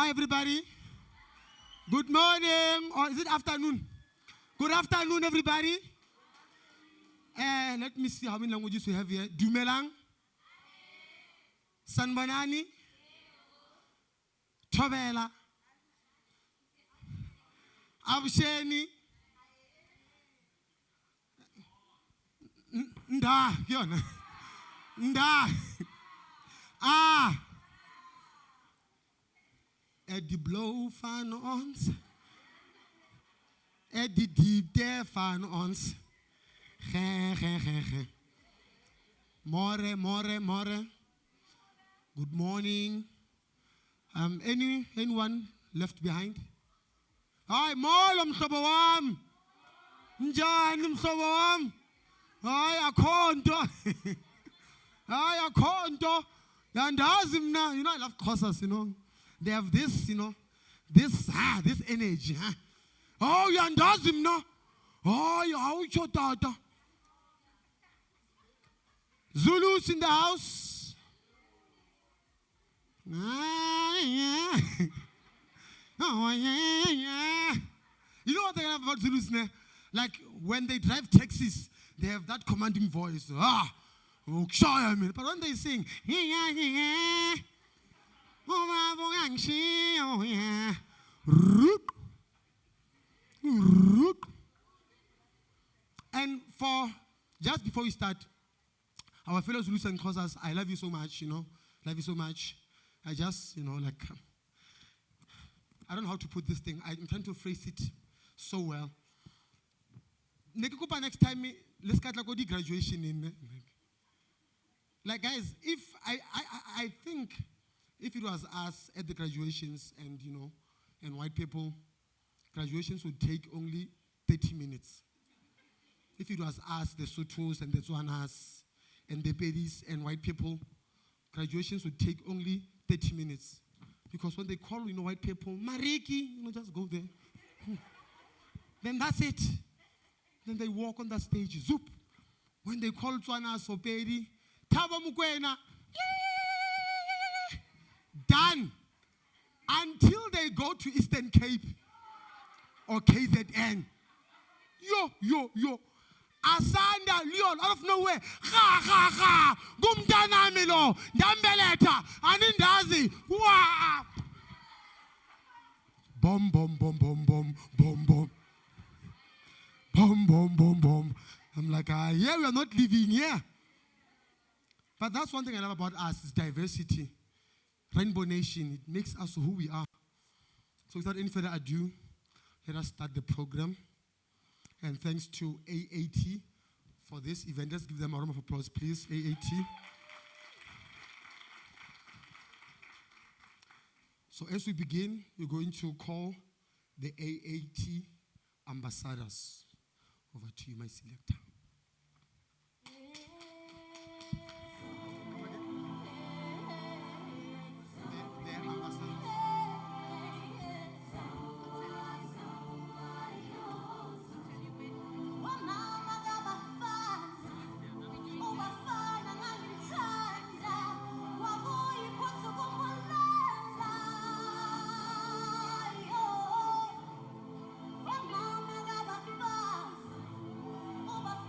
Hi, everybody. Good morning, or is it afternoon? Good afternoon, everybody. Let me see how many languages we have here. Dumelang, Sanbanani, Tobela, Absheni, Nda, Nda, Eddie Blow fan ons, Eddie Deep there fan ons. More. Good morning. Anyone left behind? Hi, Molo mhlobo wam. Njani mhlobo wam? Hi, akhonto. Hi, akhonto. Yandazi mna. You know, I love Xhosas, you know. They have this, you know, this energy. Huh? Oh, yandazi mna. Oh, awutsho tata. Zulus in the house. Yeah. Oh, yeah. You know what they have about Zulus? Like when they drive taxis, they have that commanding voice. But when they sing, and for just before we start, our fellow Zulus and Xhosas, I love you so much, you know. Love you so much. I just, you know, like, I don't know how to put this thing. I'm trying to phrase it so well. Next time, let's get like the graduation in. Like, guys, if I think if it was us at the graduations and, you know, and white people, graduations would take only 30 minutes. If it was us, the Sothos and the Tswanas, and the Pedis and white people, graduations would take only 30 minutes. Because when they call, you know, white people, Mariki, you know, just go there. Then that's it. Then they walk on the stage, zoop. When they call Tswanas or Pedi, Taba Mukwena, done. Until they go to Eastern Cape or KZN. Yo. Asanda Leon out of nowhere. Ha. Gumdana Milo. Dambeleta. Anindazi. Wah. Bomb. Bomb. I'm like, yeah, we are not living here. But that's one thing I love about us is diversity. Rainbow Nation. It makes us who we are. So without any further ado, let us start the program. And thanks to AAT for this event. Let's give them a round of applause, please, AAT. So as we begin, we're going to call the AAT ambassadors. Over to you, my selector. Mama,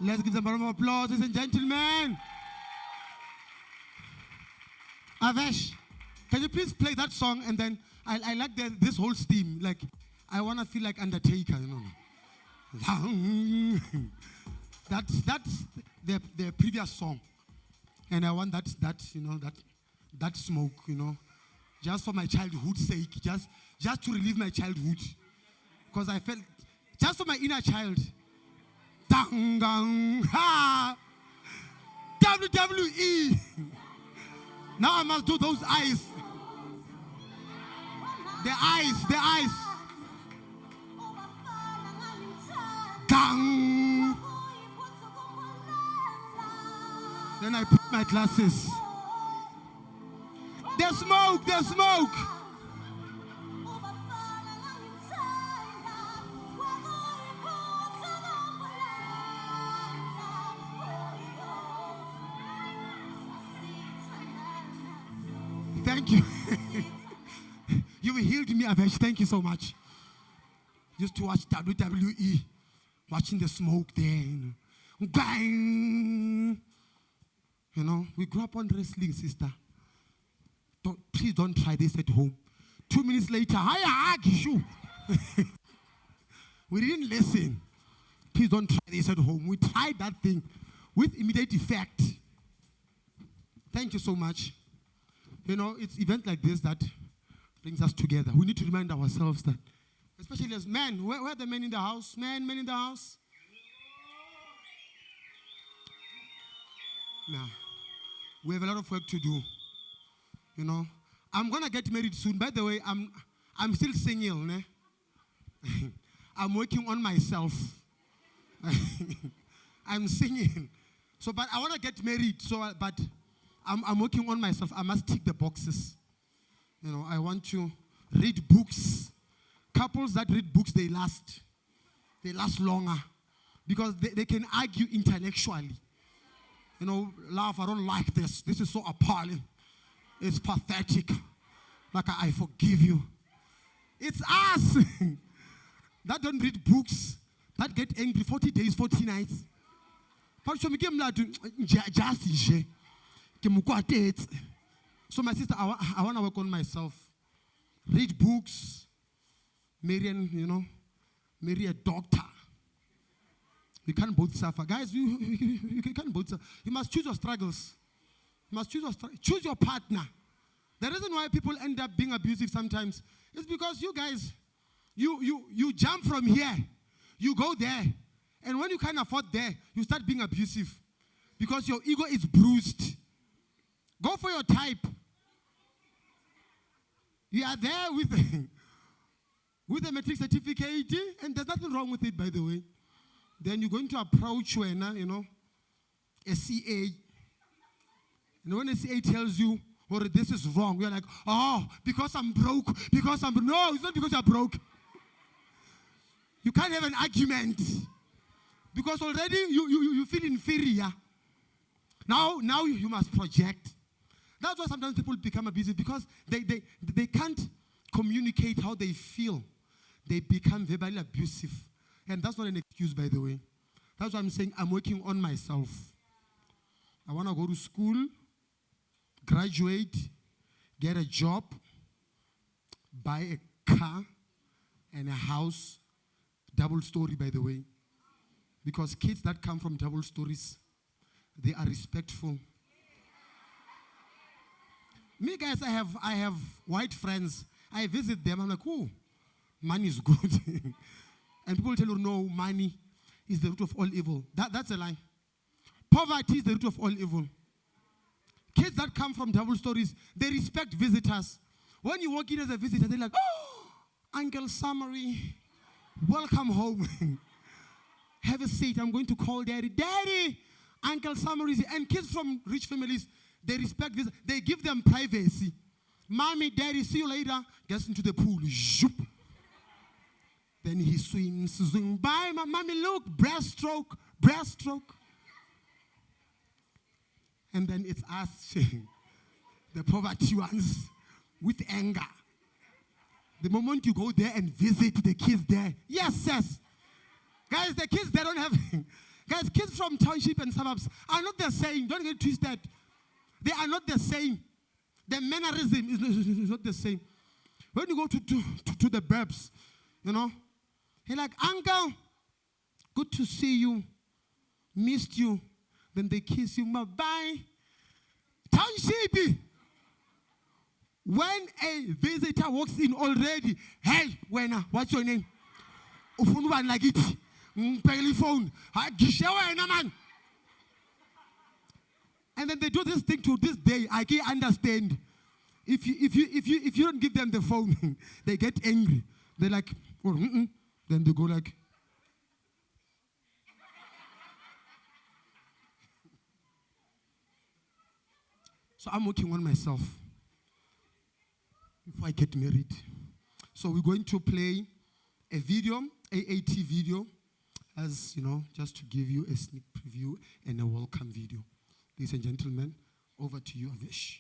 Let's give them a round of applause, ladies and gentlemen. Avesh, can you please play that song? And then I like this whole steam. Like, I want to feel like Undertaker, you know. That's the previous song. And I want that smoke, you know. Just for my childhood's sake. Just to relieve my childhood. Because I felt, just for my inner child. WWE. Now I must do those eyes. The eyes. Gang. Then I put my glasses. The smoke. Thank you. You healed me, Avesh. Thank you so much. Used to watch WWE, watching the smoke there. You know. Bang! You know, we grew up on wrestling, sister. Please don't try this at home. 2 minutes later, we didn't listen. Please don't try this at home. We tried that thing with immediate effect. Thank you so much. You know, it's events like this that brings us together. We need to remind ourselves that, especially as men. Where are the men in the house? Men in the house? Now, we have a lot of work to do. You know, I'm gonna get married soon. By the way, I'm still single. Ne? I'm working on myself. I'm singing. So, but I want to get married. So, but I'm working on myself. I must tick the boxes. You know, I want to read books. Couples that read books, they last. They last longer because they can argue intellectually. You know, laugh, I don't like this. This is so appalling. It's pathetic. Like, I forgive you. It's us that don't read books, that get angry 40 days, 40 nights. So my sister, I want to work on myself. Read books, marry a doctor. We can't both suffer. Guys, you can't both suffer. You must choose your struggles. You must choose your partner. The reason why people end up being abusive sometimes is because you guys, you jump from here, you go there, and when you can't afford there, you start being abusive because your ego is bruised. Go for your type. You are there with a matric certificate, and there's nothing wrong with it, by the way. Then you're going to approach when, a CA. And when a CA tells you, or this is wrong, you're like, oh, because I'm broke, no, it's not because you're broke. You can't have an argument. Because already you feel inferior. Now you must project. That's why sometimes people become abusive, because they can't communicate how they feel. They become verbally abusive. And that's not an excuse, by the way. That's why I'm saying I'm working on myself. I want to go to school, graduate, get a job, buy a car and a house, double story, by the way. Because kids that come from double stories, they are respectful. Me, guys, I have white friends. I visit them. I'm like, oh, money is good. And people tell you, no, money is the root of all evil. That's a lie. Poverty is the root of all evil. Kids that come from double stories, they respect visitors. When you walk in as a visitor, they're like, oh, Uncle Summary, welcome home. Have a seat. I'm going to call Daddy. Daddy, Uncle Summary is here. And kids from rich families, they respect this. They give them privacy. Mommy, Daddy, see you later. Gets into the pool. Zoop. Then he swims. Swing by. Mommy, look. Breaststroke. And then it's us, the poverty ones, with anger. The moment you go there and visit the kids there, yes. Guys, the kids, they don't have, Guys, kids from township and suburbs are not the same. Don't get twisted. They are not the same. The mannerism is not the same. When you go to the burbs, you know, he's like, uncle, good to see you. Missed you. Then they kiss you. Bye. Township. When a visitor walks in already, hey, Wena, what's your name? Ufunwa like it. Telephone. Man. And then they do this thing to this day. I can't understand. If you don't give them the phone, they get angry. They're like, oh, then they go like. So I'm working on myself before I get married. So we're going to play a video, AAT video, as you know, just to give you a sneak preview and a welcome video. Ladies and gentlemen, over to you, Avish.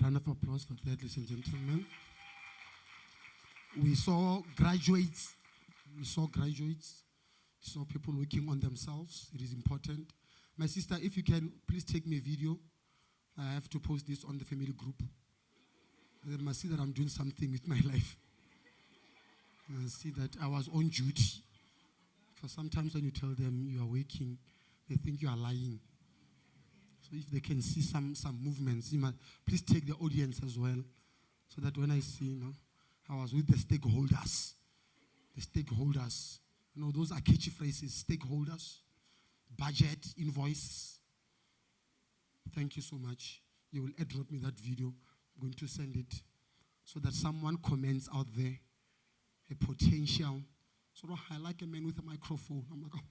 Round of applause for that, ladies and gentlemen. We saw graduates. We saw people working on themselves. It is important. My sister, if you can, please take me a video. I have to post this on the family group. They must see that I'm doing something with my life. And see that I was on duty. Because sometimes when you tell them you are working, they think you are lying. So if they can see some movements, please take the audience as well. So that when I see, I was with the stakeholders. The stakeholders. Those are catchy phrases. Stakeholders. Budget, invoice. Thank you so much. You will airdrop me that video. I'm going to send it. So that someone comments out there. A potential. I like a man with a microphone. I'm like, oh.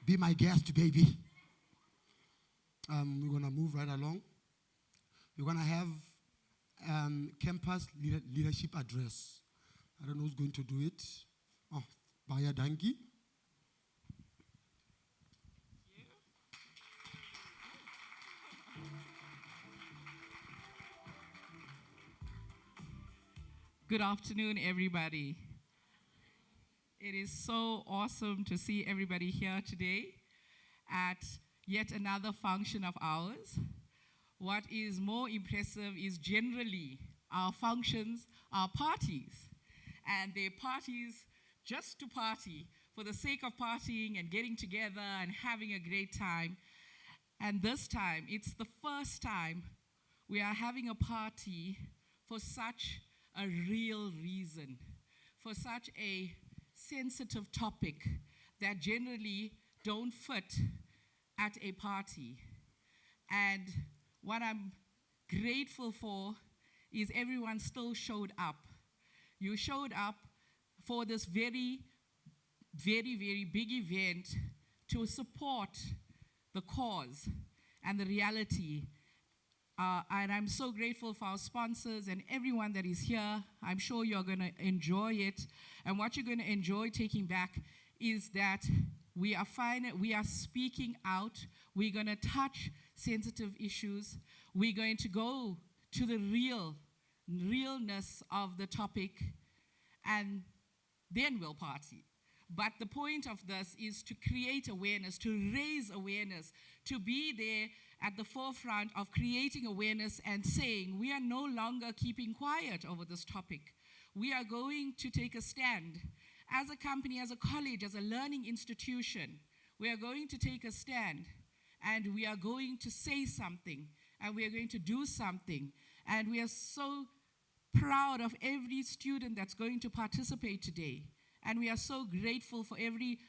Be my guest, baby. We're going to move right along. We're going to have campus leadership address. I don't know who's going to do it. Oh, Baya Dangi. Good afternoon, everybody. It is so awesome to see everybody here today at yet another function of ours. What is more impressive is generally our functions are parties. And they're parties just to party, for the sake of partying and getting together and having a great time. And this time, it's the first time we are having a party for such a real reason, for such a sensitive topic that generally don't fit at a party. And what I'm grateful for is everyone still showed up. You showed up for this very, very, very big event to support the cause and the reality. And I'm so grateful for our sponsors and everyone that is here. I'm sure you're going to enjoy it. And what you're going to enjoy taking back is that we are speaking out. We're going to touch sensitive issues. We're going to go to the realness of the topic, and then we'll party. But the point of this is to create awareness, to raise awareness, to be there at the forefront of creating awareness and saying, we are no longer keeping quiet over this topic. We are going to take a stand. As a company, as a college, as a learning institution, we are going to take a stand, and we are going to say something, and we are going to do something. And we are so proud of every student that's going to participate today. And we are so grateful for every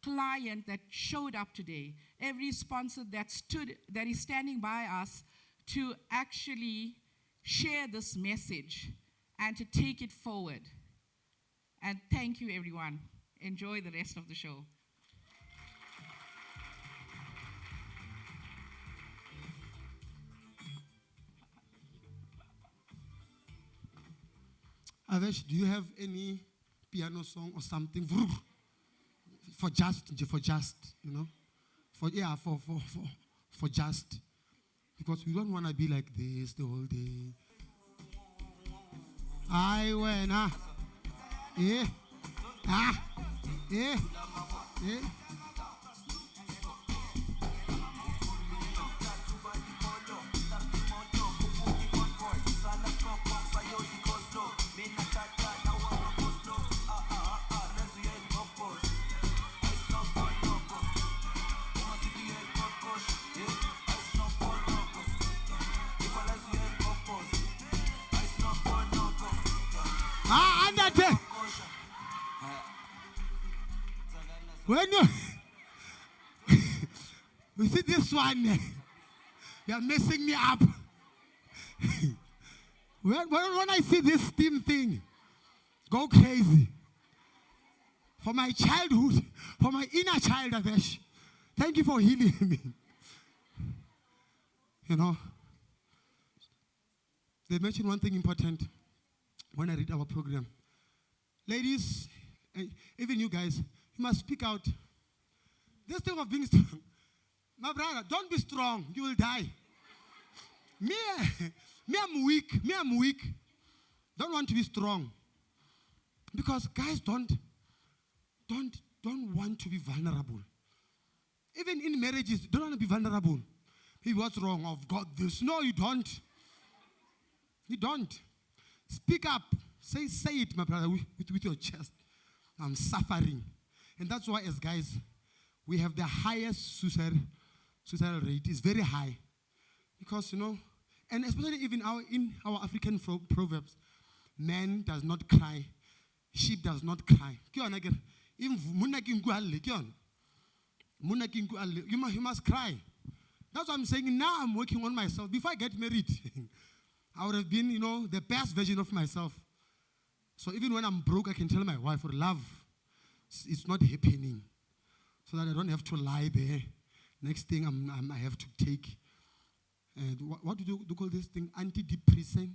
client that showed up today, every sponsor that is standing by us to actually share this message and to take it forward. And thank you, everyone. Enjoy the rest of the show. Avesh, do you have any piano song or something for just, you know, for just, because we don't want to be like this the whole day. I went, yeah, yeah. When you see this one, you're messing me up. when I see this team thing, go crazy. For my childhood, for my inner child, Avesh, thank you for healing me. You know, they mentioned one thing important when I read our program. Ladies, even you guys, you must speak out. This thing of being strong. My brother, don't be strong. You will die. Me, I'm weak. Don't want to be strong. Because guys don't want to be vulnerable. Even in marriages, don't want to be vulnerable. Hey, what's wrong? I've got this. No, you don't. You don't. Speak up. Say it, my brother, with your chest. I'm suffering. And that's why, as guys, we have the highest suicidal rate. It's very high. Because, you know, and especially even in our African proverbs, man does not cry, sheep does not cry. You must cry. That's what I'm saying. Now I'm working on myself. Before I get married, I would have been, you know, the best version of myself. So even when I'm broke, I can tell my wife, for love, it's not happening. So that I don't have to lie there. Next thing I have to take. And what do you call this thing? Antidepressant?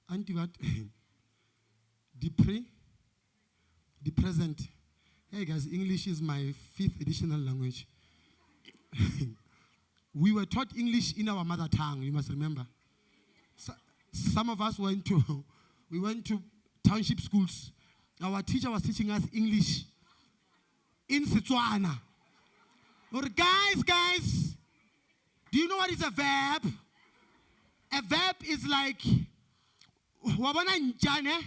Anti what? Depressant. Hey guys, English is my 5th additional language. We were taught English in our mother tongue, you must remember. So, some of us went to township schools. Our teacher was teaching us English in Setswana. Or guys, do you know what is a verb? A verb is like, wabona njane?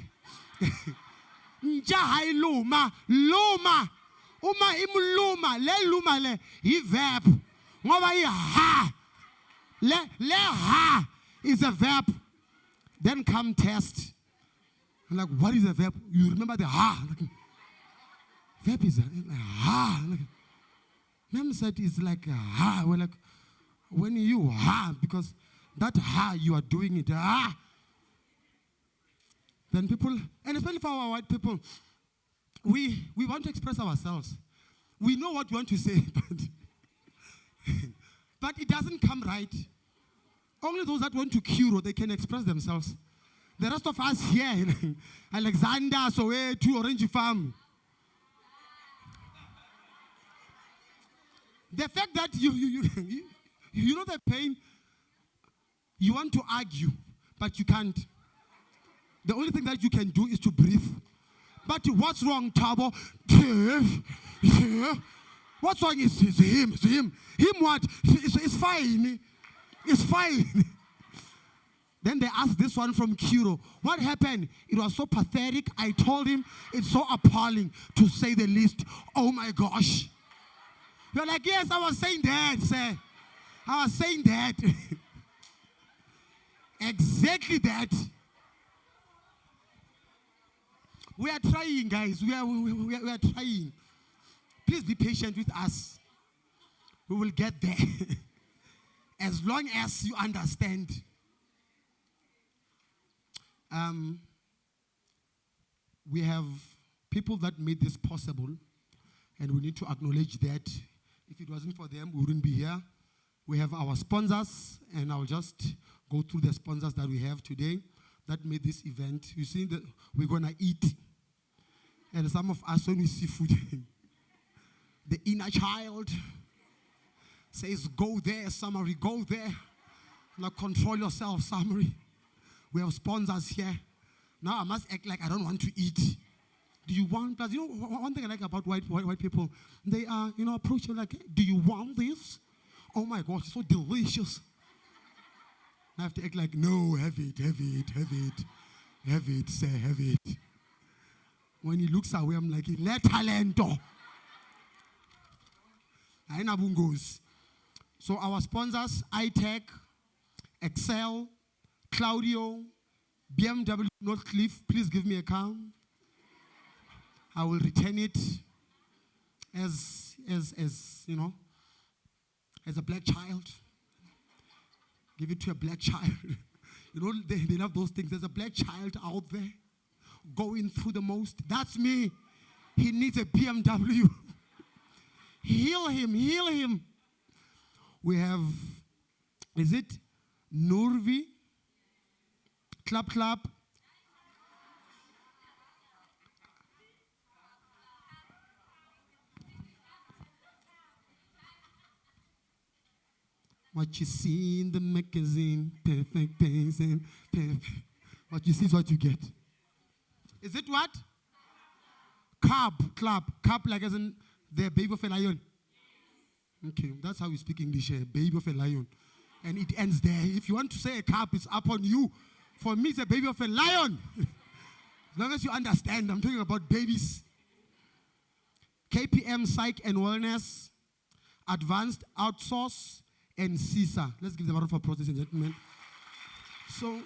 Nja hai luma. Uma imuluma, le luma le, hi verb. Ngoba hi ha. Le ha is a verb. Then come test. I'm like, what is a verb? You remember the ha. Verb is like, ha. Like, Mem said it's like ha. We're like, when you ha, because that ha, you are doing it. Ha. Then people, and especially for our white people, we want to express ourselves. We know what we want to say, but it doesn't come right. Only those that went to Kuro, they can express themselves. The rest of us here, Alexander, Soweto, Orange Farm. The fact that you know the pain, you want to argue, but you can't. The only thing that you can do is to breathe. But what's wrong, Tabo? What's wrong is him. Him what? It's fine. It's fine. Then they asked this one from Kuro, what happened? It was so pathetic. I told him it's so appalling, to say the least. Oh my gosh. You're like, yes, I was saying that, sir. I was saying that. Exactly that. We are trying, guys. We are trying. Please be patient with us. We will get there. As long as you understand. We have people that made this possible, and we need to acknowledge that. If it wasn't for them, we wouldn't be here. We have our sponsors, and I'll just go through the sponsors that we have today that made this event. You see, that we're going to eat. And some of us, when we see food, the inner child says, go there, summary, go there. Now control yourself, summary. We have sponsors here. Now I must act like I don't want to eat. Do you want, plus, you know, one thing I like about white people, they are, approach you like, do you want this? Oh my gosh, it's so delicious. I have to act like, no, have it, sir, have it. When he looks away, I'm like, le talento. Goes. So our sponsors, iTech, Ex-cel, Claudio, BMW Northcliffe, please give me a count. I will return it as a black child. Give it to a black child. They love those things. There's a black child out there going through the most. That's me. He needs a BMW. Heal him. We have, is it Nurvi? Clap. What you see in the magazine, perfect things and perfect. What you see is what you get. Is it what? Club, like as in the baby of a lion. Okay, that's how we speak English here, baby of a lion. And it ends there. If you want to say a cup, it's up on you. For me, it's a baby of a lion. As long as you understand, I'm talking about babies. KPM Psych and Wellness, Advanced Outsource, and CISA. Let's give them a round of applause, ladies and gentlemen. So,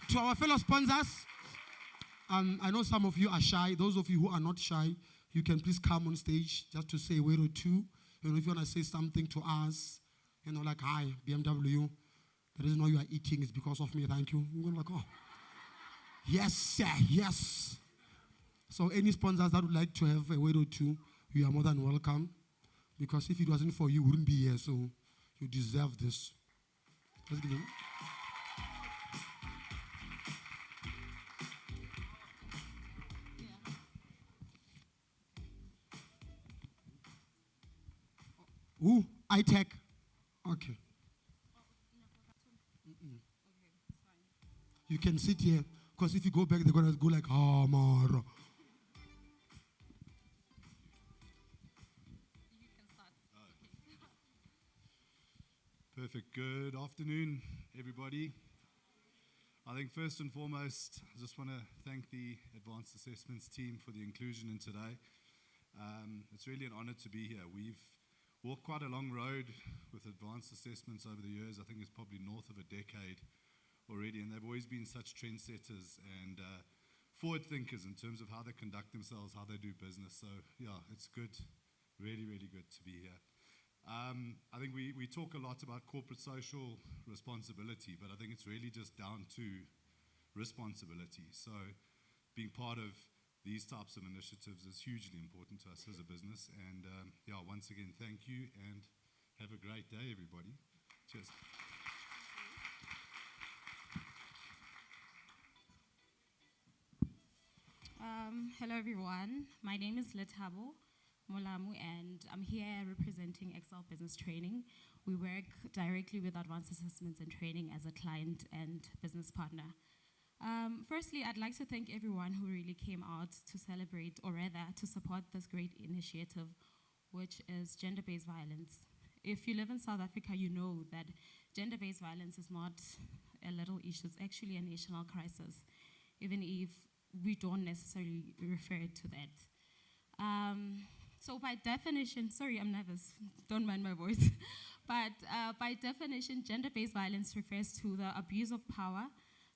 to our fellow sponsors, I know some of you are shy. Those of you who are not shy, you can please come on stage just to say a word or two. If you want to say something to us, like, hi, BMW. The reason why you are eating is because of me, thank you. You're like, oh, yes, sir, yes. So any sponsors that would like to have a word or two, you are more than welcome. Because if it wasn't for you, we wouldn't be here. So you deserve this. Let's give them. Ooh, iTech. Okay. You can sit here, because if you go back, they're going to go like, Mara. Perfect. Good afternoon, everybody. I think first and foremost, I just want to thank the Advanced Assessments team for the inclusion in today. It's really an honor to be here. We've walked quite a long road with Advanced Assessments over the years. I think it's probably north of a decade already, and they've always been such trendsetters. And forward thinkers in terms of how they conduct themselves, how they do business. So yeah, it's good, really, really good to be here. I think we talk a lot about corporate social responsibility, but I think it's really just down to responsibility. So being part of these types of initiatives is hugely important to us as a business. And yeah, once again, thank you and have a great day, everybody. Cheers. Hello everyone, my name is Letabo Molamu and I'm here representing Ex-cel Business Training. We work directly with Advanced Assessments and Training as a client and business partner. Firstly, I'd like to thank everyone who really came out to celebrate, or rather to support this great initiative, which is gender-based violence. If you live in South Africa, you know that gender-based violence is not a little issue, it's actually a national crisis, even if we don't necessarily refer to that. So by definition, sorry, I'm nervous, don't mind my voice, but by definition, gender-based violence refers to the abuse of power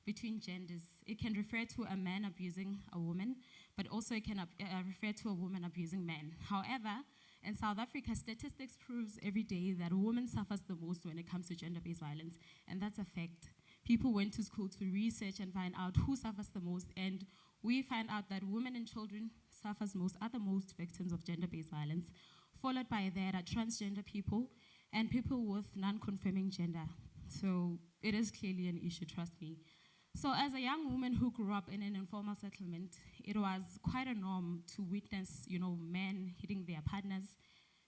between genders. It can refer to a man abusing a woman, but also it can refer to a woman abusing men. However, in South Africa, statistics proves every day that a woman suffers the most when it comes to gender-based violence, and that's a fact. People went to school to research and find out who suffers the most, and we find out that women and children are the most victims of gender-based violence. Followed by that are transgender people and people with non-confirming gender. So it is clearly an issue, trust me. So as a young woman who grew up in an informal settlement, it was quite a norm to witness, men hitting their partners,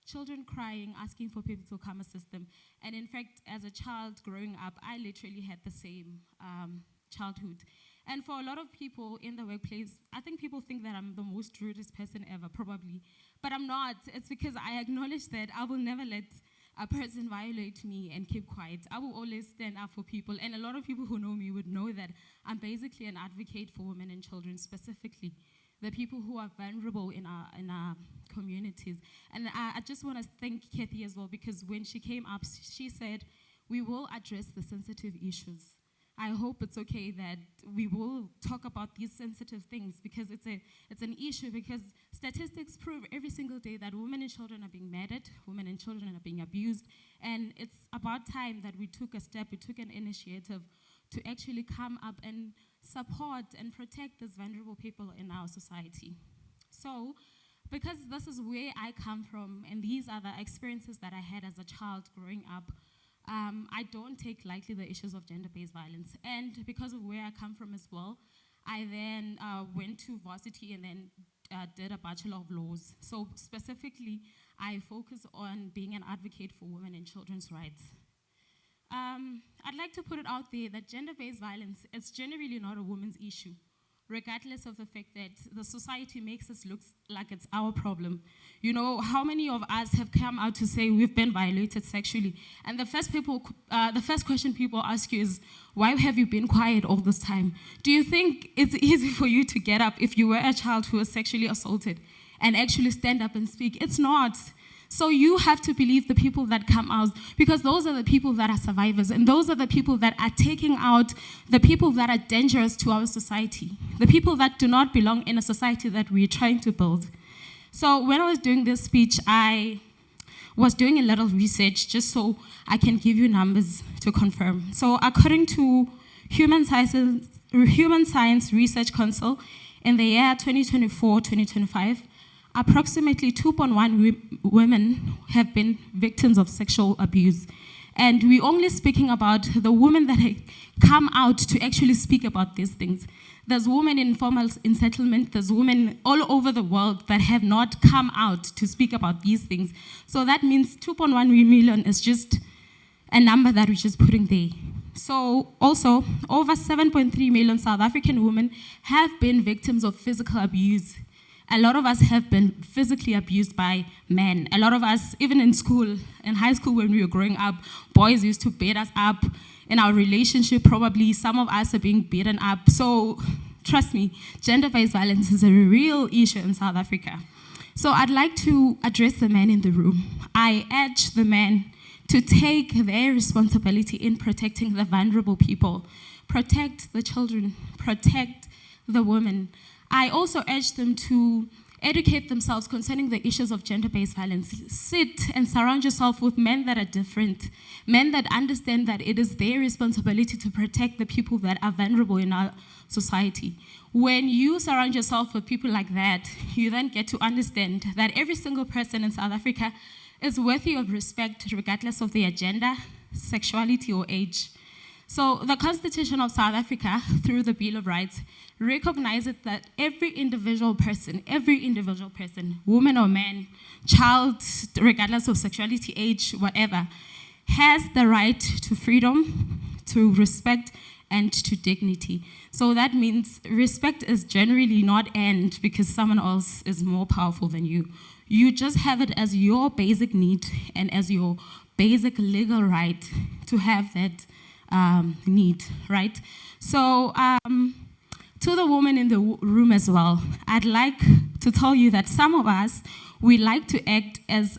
children crying, asking for people to come assist them. And in fact, as a child growing up, I literally had the same childhood. And for a lot of people in the workplace, I think people think that I'm the most rudest person ever, probably. But I'm not. It's because I acknowledge that I will never let a person violate me and keep quiet. I will always stand up for people. And a lot of people who know me would know that I'm basically an advocate for women and children, specifically the people who are vulnerable in our communities. And I just want to thank Kathy as well, because when she came up, she said, we will address the sensitive issues. I hope it's okay that we will talk about these sensitive things, because it's an issue, because statistics prove every single day that women and children are being murdered, women and children are being abused, and it's about time that we took a step, we took an initiative to actually come up and support and protect these vulnerable people in our society. So, because this is where I come from, and these are the experiences that I had as a child growing up, I don't take lightly the issues of gender-based violence. And because of where I come from as well, I then went to varsity and then did a Bachelor of Laws. So specifically, I focus on being an advocate for women and children's rights. I'd like to put it out there that gender-based violence is generally not a woman's issue, regardless of the fact that the society makes us look like it's our problem. How many of us have come out to say we've been violated sexually? And the first question people ask you is, why have you been quiet all this time? Do you think it's easy for you to get up if you were a child who was sexually assaulted and actually stand up and speak? It's not. So you have to believe the people that come out, because those are the people that are survivors, and those are the people that are taking out the people that are dangerous to our society, the people that do not belong in a society that we're trying to build. So when I was doing this speech, I was doing a little research just so I can give you numbers to confirm. So according to Human Science Research Council, in the year 2024-2025, approximately 2.1 women have been victims of sexual abuse. And we're only speaking about the women that have come out to actually speak about these things. There's women in settlement, there's women all over the world that have not come out to speak about these things. So that means 2.1 million is just a number that we're just putting there. So also, over 7.3 million South African women have been victims of physical abuse. A lot of us have been physically abused by men. A lot of us, even in school, in high school when we were growing up, boys used to beat us up. In our relationship, probably some of us are being beaten up. So trust me, gender-based violence is a real issue in South Africa. So I'd like to address the men in the room. I urge the men to take their responsibility in protecting the vulnerable people, protect the children, protect the women, I also urge them to educate themselves concerning the issues of gender-based violence. Sit and surround yourself with men that are different, men that understand that it is their responsibility to protect the people that are vulnerable in our society. When you surround yourself with people like that, you then get to understand that every single person in South Africa is worthy of respect regardless of their gender, sexuality, or age. So the Constitution of South Africa, through the Bill of Rights, recognizes that every individual person, woman or man, child, regardless of sexuality, age, whatever, has the right to freedom, to respect, and to dignity. So that means respect is generally not earned because someone else is more powerful than you. You just have it as your basic need and as your basic legal right to have that need, right? So to the woman in the room as well, I'd like to tell you that some of us, we like to act as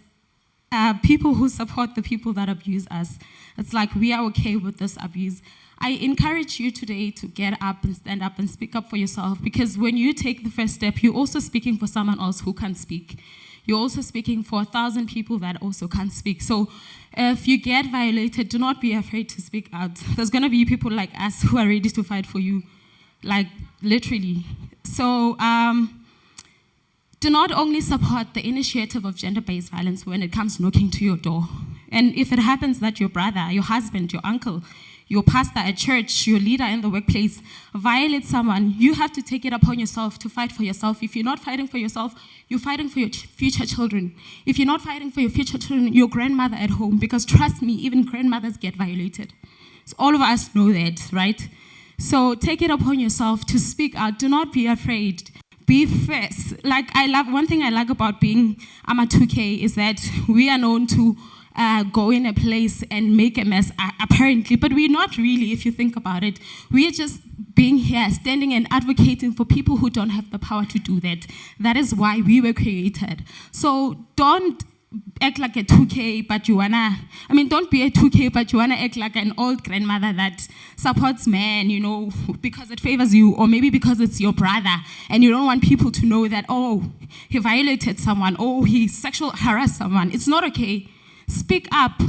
people who support the people that abuse us. It's like we are okay with this abuse. I encourage you today to get up and stand up and speak up for yourself, because when you take the first step, you're also speaking for someone else who can't speak. You're also speaking for 1,000 people that also can't speak. So if you get violated, do not be afraid to speak out. There's going to be people like us who are ready to fight for you, like literally. So do not only support the initiative of gender-based violence when it comes knocking to your door. And if it happens that your brother, your husband, your uncle, your pastor at church, your leader in the workplace violates someone, you have to take it upon yourself to fight for yourself. If you're not fighting for yourself, you're fighting for your future children. If you're not fighting for your future children, your grandmother at home, because trust me, even grandmothers get violated. So all of us know that, right? So take it upon yourself to speak out. Do not be afraid. Be fierce. Like one thing I like about being AAAT is that we are known to go in a place and make a mess, apparently, but we're not really, if you think about it. We're just being here, standing and advocating for people who don't have the power to do that. That is why we were created. So don't act like a 2K, but you wanna, don't be a 2K, but you wanna act like an old grandmother that supports men, because it favors you, or maybe because it's your brother, and you don't want people to know that, oh, he violated someone, oh, he sexual harassed someone. It's not okay. Speak up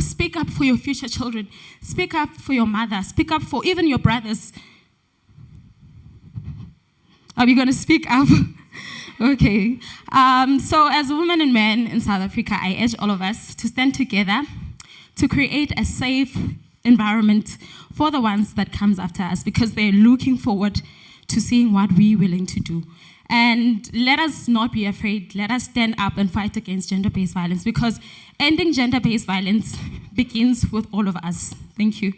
for your future children. Speak up for your mother. Speak up for even your brothers. Are we going to speak up? Okay. So as women and men in South Africa, I urge all of us to stand together to create a safe environment for the ones that comes after us, because they're looking forward to seeing what we're willing to do. And let us not be afraid. Let us stand up and fight against gender-based violence, because ending gender-based violence begins with all of us. Thank you.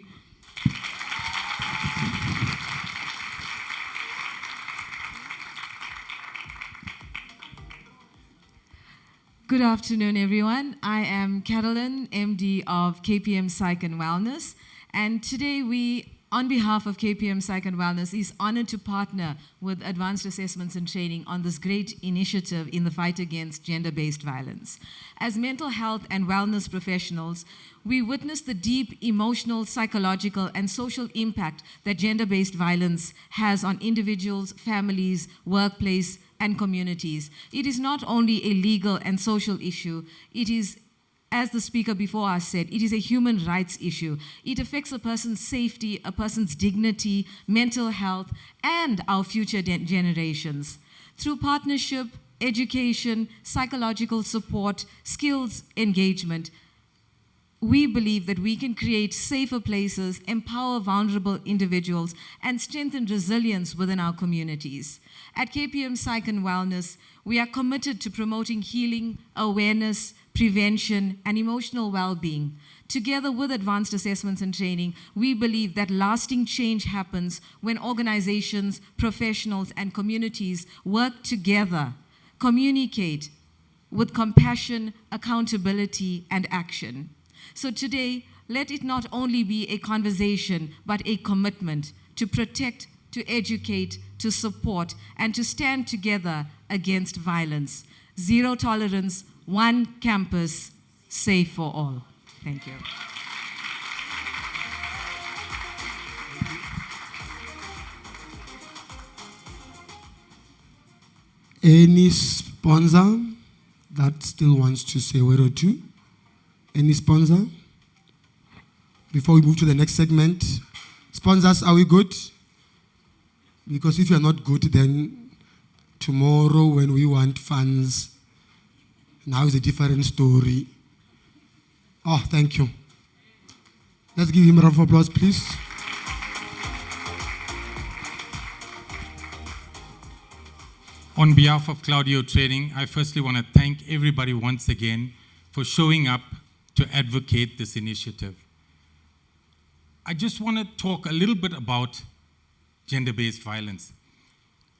Good afternoon, everyone. I am Carolyn, MD of KPM Psych and Wellness. And today we, on behalf of KPM Psych and Wellness, is honored to partner with Advanced Assessments and Training on this great initiative in the fight against gender-based violence. As mental health and wellness professionals, we witness the deep emotional, psychological, and social impact that gender-based violence has on individuals, families, workplace, and communities. It is not only a legal and social issue, it is, as the speaker before us said, it is a human rights issue. It affects a person's safety, a person's dignity, mental health, and our future generations. Through partnership, education, psychological support, skills engagement, we believe that we can create safer places, empower vulnerable individuals, and strengthen resilience within our communities. At KPM Psych and Wellness, we are committed to promoting healing, awareness, prevention, and emotional well-being. Together with Advanced Assessments and Training, we believe that lasting change happens when organizations, professionals, and communities work together, communicate with compassion, accountability, and action. So today, let it not only be a conversation, but a commitment to protect, to educate, to support, and to stand together against violence. Zero tolerance, one campus, safe for all. Thank you. Any sponsor that still wants to say a word or two? Any sponsor? Before we move to the next segment, sponsors, are we good? Because if you're not good, then tomorrow when we want funds, now is a different story. Oh, thank you. Let's give him a round of applause, please. On behalf of Claudio Trading, I firstly want to thank everybody once again for showing up to advocate this initiative. I just want to talk a little bit about gender-based violence.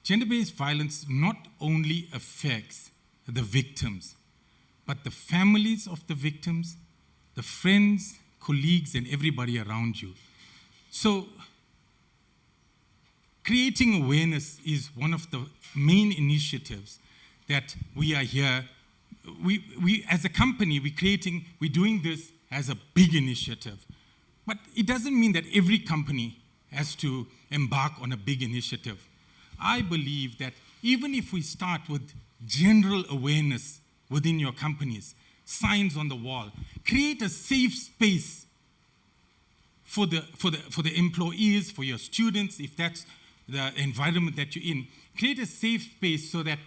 Gender-based violence not only affects the victims, but the families of the victims, the friends, colleagues, and everybody around you. So, creating awareness is one of the main initiatives that we are here. We as a company, we're doing this as a big initiative. But it doesn't mean that every company has to embark on a big initiative. I believe that even if we start with general awareness within your companies, signs on the wall, create a safe space for the employees, for your students, if that's the environment that you're in. Create a safe space so that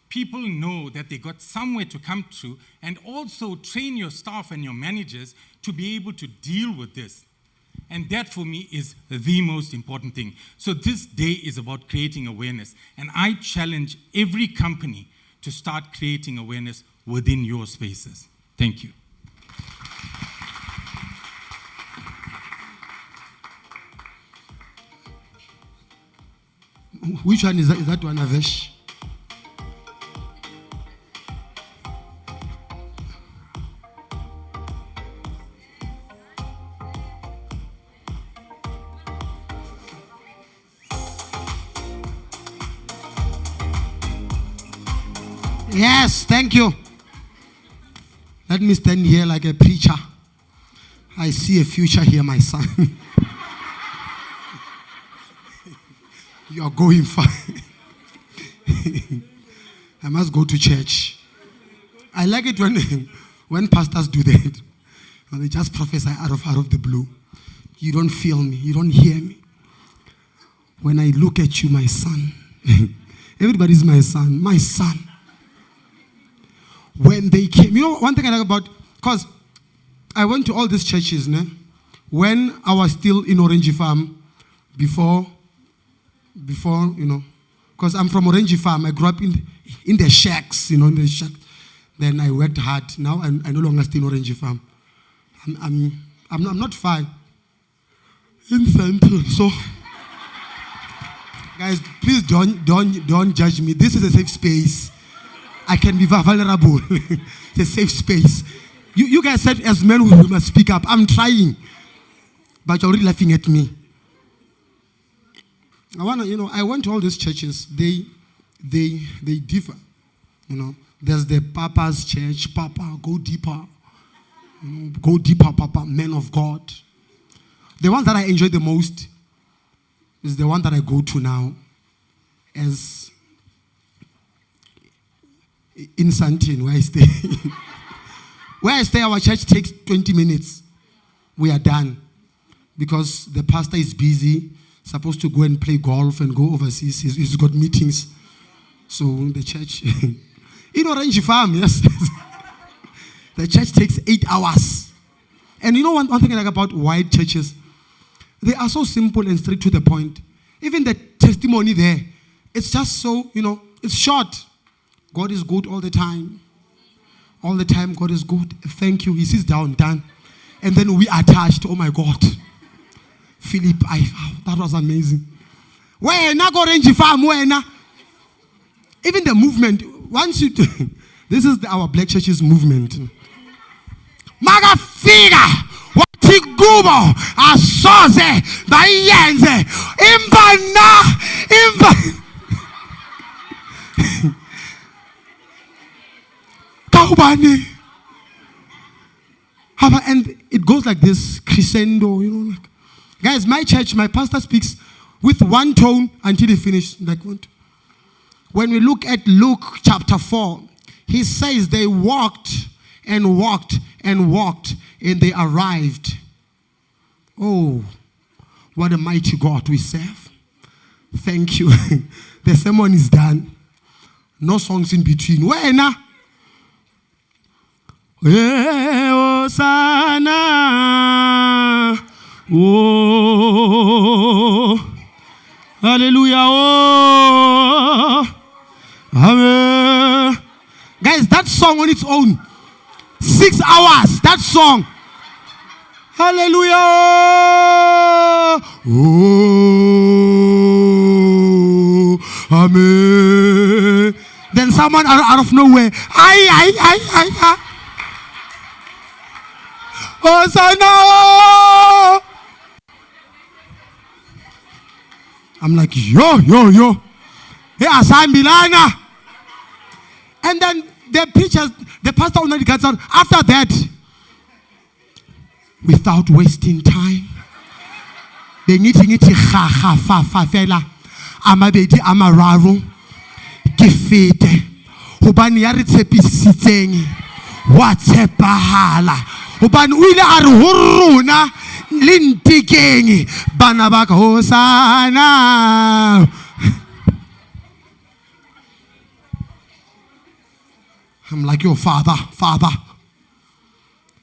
people know that they got somewhere to come to, and also train your staff and your managers to be able to deal with this. And that for me is the most important thing. So this day is about creating awareness. And I challenge every company to start creating awareness within your spaces. Thank you. Which one is that? Is that one, Avesh? Yes, thank you. Let me stand here like a preacher. I see a future here, my son. You are going far. I must go to church. I like it when pastors do that. When they just prophesy out of the blue. You don't feel me. You don't hear me. When I look at you, my son. Everybody's my son. My son. When they came, you know, one thing I like about, because I went to all these churches, when I was still in Orange Farm, before, you know, because I'm from Orange Farm, I grew up in the shacks, in the shack. Then I worked hard. Now I no longer stay in Orange Farm. I'm not far in Central. So, guys, please don't judge me. This is a safe space. I can be vulnerable. It's a safe space. You guys said as men we must speak up. I'm trying. But you're already laughing at me. I went to all these churches. They differ. There's the Papa's church. Papa, go deeper. Go deeper, Papa, men of God. The one that I enjoy the most is the one that I go to now as in Santine, where I stay. Where I stay, our church takes 20 minutes. We are done. Because the pastor is busy, supposed to go and play golf and go overseas. He's got meetings. So the church, in Orange Farm, yes. The church takes 8 hours. And you know one thing I like about white churches? They are so simple and straight to the point. Even the testimony there, it's just so, it's short. God is good all the time. All the time, God is good. Thank you. He sits down, done. And then we are touched. Oh my God. Philip, that was amazing. Where na go Orange Farm, where na? Even the movement, once you this is our Black Churches movement. Maga figa, wati gubo, asoze, bayenze, imba. And it goes like this, crescendo, Guys, my church, my pastor speaks with one tone until he finishes. Like when we look at Luke chapter 4, he says they walked and walked and walked and they arrived. Oh, what a mighty God we serve. Thank you. The sermon is done. No songs in between. Where now? Hosanna. Oh, hallelujah. Oh, amen. Guys, that song on its own, 6 hours, that song. Hallelujah. Oh, amen. Then someone out of nowhere, I. Hosanna. I'm like, yo. Hey, Asan Bilana. And then the preachers, the pastor only gets out. After that, without wasting time, they need ha fa fela. Amabedi amararo. Kifete. Hobani ya re tshepisitseng. Wa tshepahala. Hobani o ile a re ho rona le ntekeng bana ba ka Hosanna. I'm like, your father.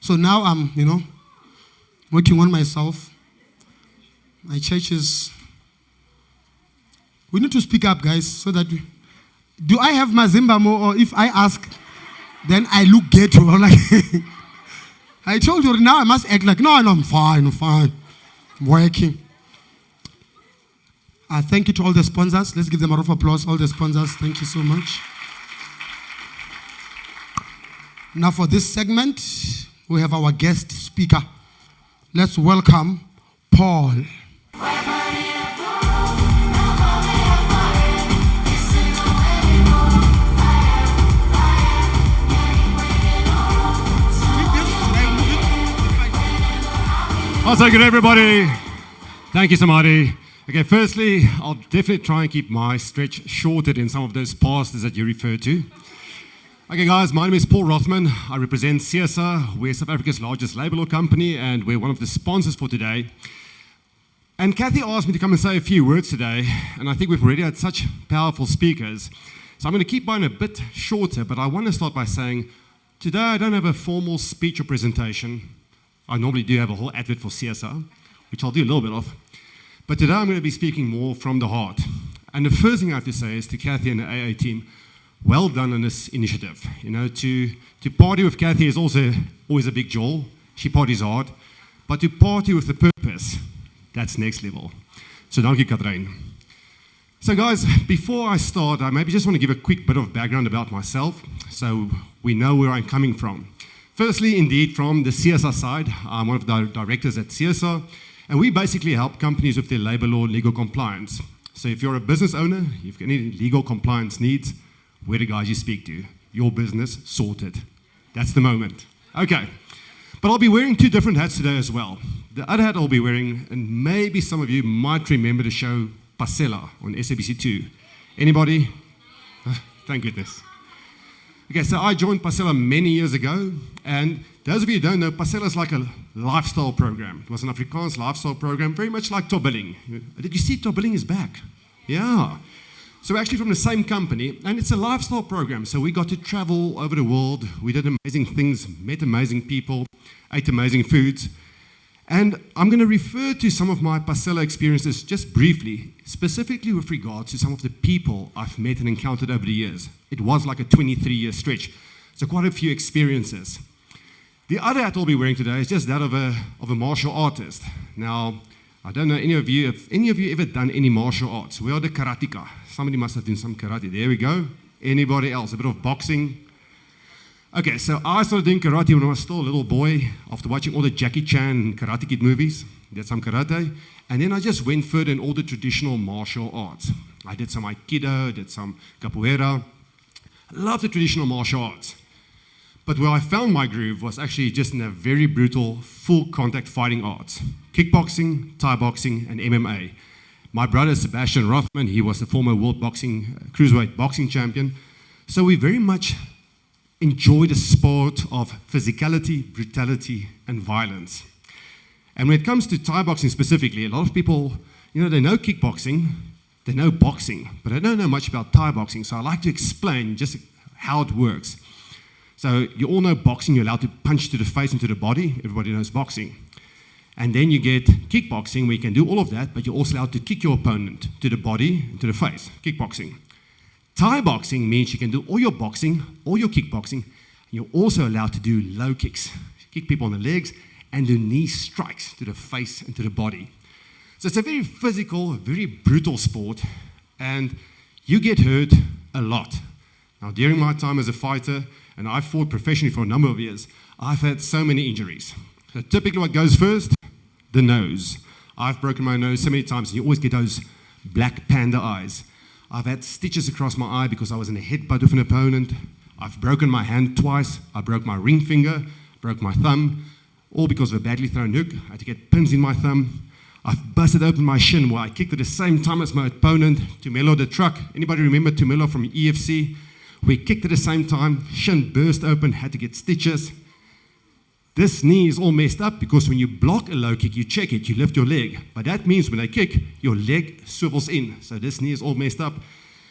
So now I'm, working on myself. My church is. We need to speak up, guys, so that. Do I have Mazimba more, or if I ask, then I look ghetto? Like, I told you now I must act like, no, I'm fine. I'm working. Thank you to all the sponsors. Let's give them a round of applause. All the sponsors, thank you so much. Now for this segment, we have our guest speaker. Let's welcome Paul. I'll take it, everybody. Thank you, Samadi. Okay, firstly, I'll definitely try and keep my stretch shorter than some of those pastors that you refer to. Okay, guys, my name is Paul Rothman. I represent CSA. We're South Africa's largest label or company, and we're one of the sponsors for today. And Kathy asked me to come and say a few words today, and I think we've already had such powerful speakers. So I'm going to keep mine a bit shorter, but I want to start by saying, today I don't have a formal speech or presentation. I normally do have a whole advert for CSA, which I'll do a little bit of. But today I'm going to be speaking more from the heart. And the first thing I have to say is to Kathy and the AA team, well done on this initiative. To party with Kathy is also always a big jewel. She parties hard. But to party with a purpose, that's next level. So thank you, Kathryn. So guys, before I start, I maybe just want to give a quick bit of background about myself so we know where I'm coming from. Firstly, indeed, from the CSR side, I'm one of the directors at CSR, and we basically help companies with their labor law legal compliance. So if you're a business owner, you've got any legal compliance needs, we're the guys you speak to. Your business sorted. That's the moment. Okay. But I'll be wearing two different hats today as well. The other hat I'll be wearing, and maybe some of you might remember the show Pasela on SABC2. Anybody? Thank goodness. Okay, so I joined Pasela many years ago, and those of you who don't know, Pasela is like a lifestyle program. It was an Afrikaans lifestyle program, very much like Tobilling. Did you see Tobilling is back? Yeah. So we're actually from the same company, and it's a lifestyle program. So we got to travel over the world. We did amazing things, met amazing people, ate amazing foods. And I'm going to refer to some of my Pasela experiences just briefly, specifically with regards to some of the people I've met and encountered over the years. It was like a 23-year stretch, so quite a few experiences. The other hat I'll be wearing today is just that of a martial artist. Now, I don't know if any of you ever done any martial arts. We are the karateka. Somebody must have done some karate. There we go. Anybody else? A bit of boxing. Okay, so I started doing karate when I was still a little boy after watching all the Jackie Chan and Karate Kid movies. Did some karate. And then I just went further in all the traditional martial arts. I did some Aikido, did some capoeira. I love the traditional martial arts. But where I found my groove was actually just in a very brutal, full contact fighting arts. Kickboxing, Thai boxing, and MMA. My brother, Sebastian Rothman, he was the former world cruiserweight boxing champion. So we very much enjoy the sport of physicality, brutality, and violence. And when it comes to Thai boxing specifically, a lot of people, they know kickboxing, they know boxing, but they don't know much about Thai boxing. So I like to explain just how it works. So you all know boxing, you're allowed to punch to the face and to the body. Everybody knows boxing. And then you get kickboxing, where you can do all of that, but you're also allowed to kick your opponent to the body and to the face, kickboxing. Thai boxing means you can do all your boxing, all your kickboxing, and you're also allowed to do low kicks, kick people on the legs, and do knee strikes to the face and to the body. So it's a very physical, very brutal sport, and you get hurt a lot. Now, during my time as a fighter, and I fought professionally for a number of years, I've had so many injuries. So typically what goes first? The nose. I've broken my nose so many times, and you always get those black panda eyes. I've had stitches across my eye because I was in a headbutt with an opponent. I've broken my hand twice. I broke my ring finger, broke my thumb, all because of a badly thrown hook. I had to get pins in my thumb. I've busted open my shin where I kicked at the same time as my opponent, Tumelo the truck. Anybody remember Tumelo from EFC? We kicked at the same time, shin burst open, had to get stitches. This knee is all messed up because when you block a low kick, you check it, you lift your leg. But that means when they kick, your leg swivels in. So this knee is all messed up.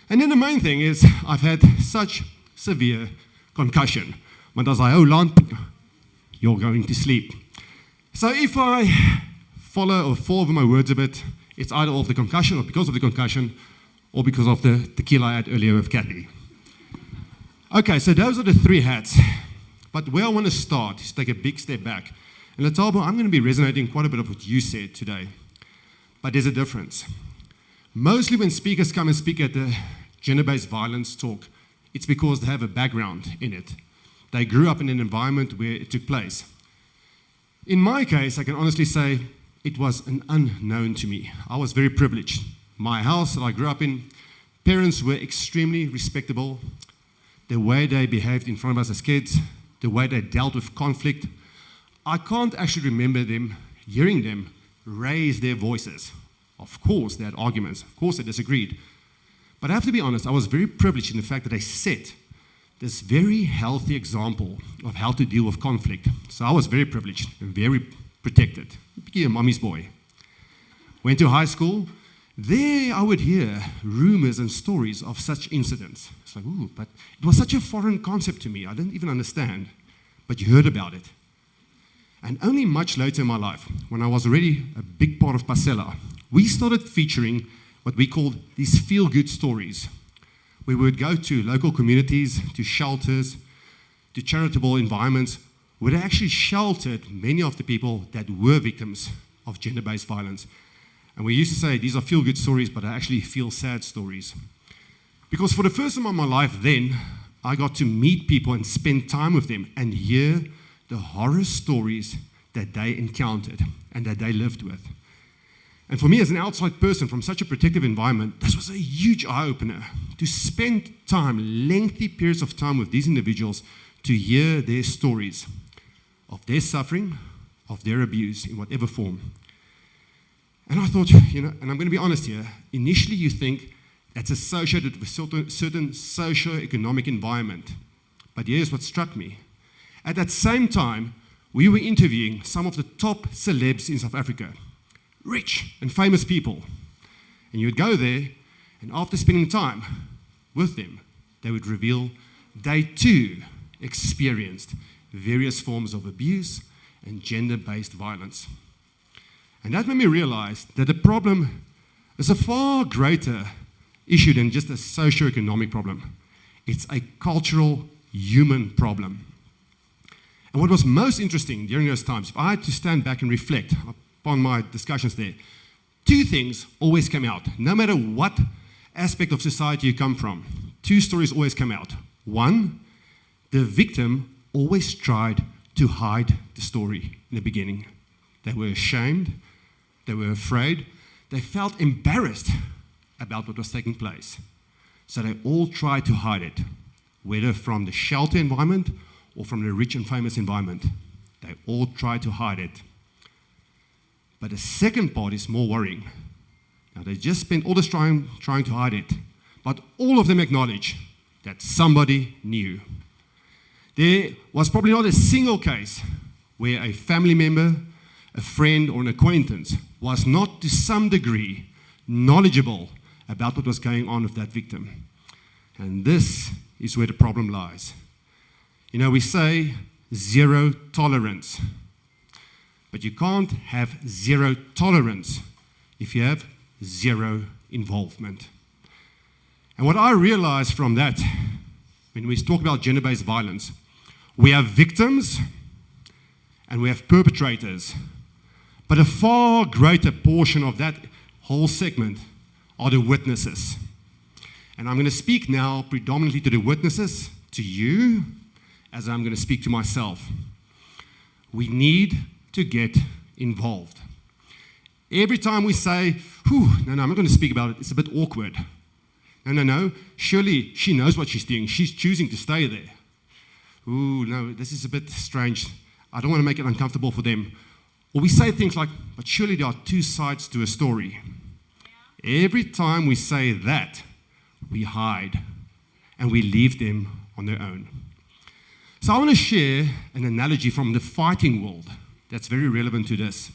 And then the main thing is I've had such severe concussion. Want as I land, you're going to sleep. So if I follow or fall over my words a bit, it's either of the concussion or because of the concussion or because of the tequila I had earlier with Kathy. Okay, so those are the three hats. But where I want to start is take a big step back. And Letabo, I'm going to be resonating quite a bit of what you said today. But there's a difference. Mostly when speakers come and speak at the gender-based violence talk, it's because they have a background in it. They grew up in an environment where it took place. In my case, I can honestly say it was an unknown to me. I was very privileged. My house that I grew up in, parents were extremely respectable. The way they behaved in front of us as kids, the way they dealt with conflict. I can't actually remember them, hearing them raise their voices. Of course, they had arguments. Of course, they disagreed. But I have to be honest, I was very privileged in the fact that they set this very healthy example of how to deal with conflict. So I was very privileged and very protected. Be a mommy's boy. Went to high school. There I would hear rumors and stories of such incidents. It's like, ooh, but it was such a foreign concept to me. I didn't even understand. But you heard about it. And only much later in my life, when I was already a big part of Pasela, we started featuring what we called these feel-good stories. We would go to local communities, to shelters, to charitable environments, where they actually sheltered many of the people that were victims of gender-based violence. And we used to say, these are feel-good stories, but I actually feel sad stories. Because for the first time in my life then, I got to meet people and spend time with them and hear the horror stories that they encountered and that they lived with. And for me as an outside person from such a protective environment, this was a huge eye-opener to spend time, lengthy periods of time with these individuals to hear their stories of their suffering, of their abuse in whatever form. And I thought, and I'm going to be honest here, initially you think that's associated with certain socio-economic environment. But here's what struck me. At that same time, we were interviewing some of the top celebs in South Africa, rich and famous people. And you would go there, and after spending time with them, they would reveal they too experienced various forms of abuse and gender-based violence. And that made me realize that the problem is a far greater issue than just a socio-economic problem. It's a cultural, human problem. And what was most interesting during those times, if I had to stand back and reflect upon my discussions there, two things always came out. No matter what aspect of society you come from, two stories always come out. One, the victim always tried to hide the story in the beginning. They were ashamed. They were afraid. They felt embarrassed about what was taking place. So they all tried to hide it, whether from the shelter environment or from the rich and famous environment. They all tried to hide it. But the second part is more worrying. Now, they just spent all this time trying to hide it, but all of them acknowledge that somebody knew. There was probably not a single case where a family member, a friend, or an acquaintance was not to some degree knowledgeable about what was going on with that victim. And this is where the problem lies. You know, we say zero tolerance, but you can't have zero tolerance if you have zero involvement. And what I realized from that, when we talk about gender-based violence, we have victims and we have perpetrators, but a far greater portion of that whole segment are the witnesses. And I'm going to speak now predominantly to the witnesses, to you, as I'm going to speak to myself. We need to get involved. Every time we say, no, I'm not going to speak about it, it's a bit awkward. No, surely she knows what she's doing. She's choosing to stay there. No, this is a bit strange. I don't want to make it uncomfortable for them. Or we say things like, but surely there are two sides to a story. Every time we say that, we hide and we leave them on their own. So I want to share an analogy from the fighting world that's very relevant to this.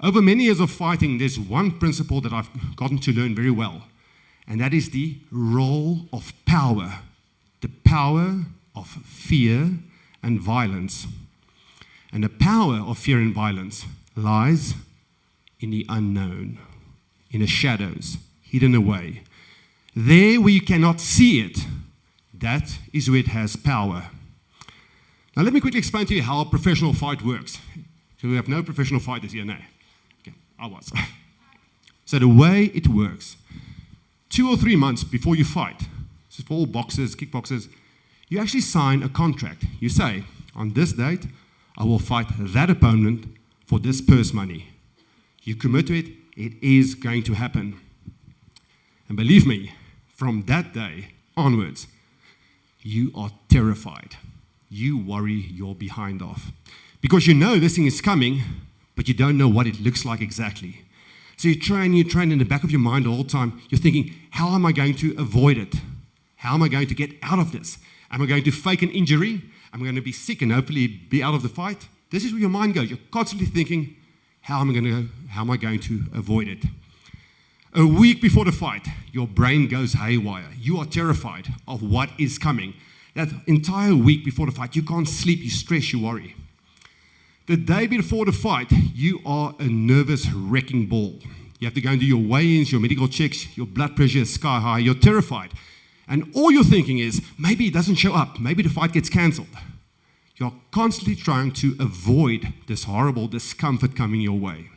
Over many years of fighting, there's one principle that I've gotten to learn very well, and that is the role of power, the power of fear and violence. And the power of fear and violence lies in the unknown, in the shadows, hidden away. There where you cannot see it, that is where it has power. Now let me quickly explain to you how a professional fight works. So we have no professional fighters here now. Okay, I was. So the way it works, 2 or 3 months before you fight, this is for all boxers, kickboxers, you actually sign a contract. You say, on this date, I will fight that opponent for this purse money. You commit to it, it is going to happen. And believe me, from that day onwards, you are terrified. You worry your behind off. Because you know this thing is coming, but you don't know what it looks like exactly. So you train in the back of your mind all the time. You're thinking, how am I going to avoid it? How am I going to get out of this? Am I going to fake an injury? Am I going to be sick and hopefully be out of the fight? This is where your mind goes. You're constantly thinking, how am I going to avoid it? A week before the fight, your brain goes haywire. You are terrified of what is coming. That entire week before the fight, you can't sleep, you stress, you worry. The day before the fight, you are a nervous wrecking ball. You have to go and do your weigh-ins, your medical checks, your blood pressure is sky high, you're terrified. And all you're thinking is, maybe it doesn't show up, maybe the fight gets cancelled. You're constantly trying to avoid this horrible discomfort coming your way.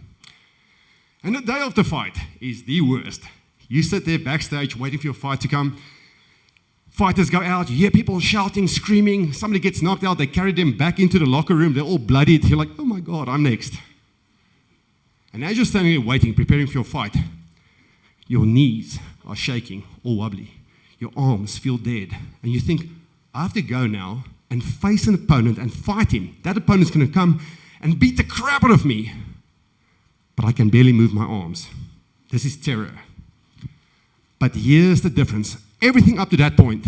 And the day of the fight is the worst. You sit there backstage waiting for your fight to come. Fighters go out, you hear people shouting, screaming. Somebody gets knocked out, they carry them back into the locker room. They're all bloodied. You're like, oh my God, I'm next. And as you're standing there waiting, preparing for your fight, your knees are shaking, all wobbly. Your arms feel dead. And you think, I have to go now and face an opponent and fight him. That opponent's going to come and beat the crap out of me. But I can barely move my arms. This is terror. But here's the difference. Everything up to that point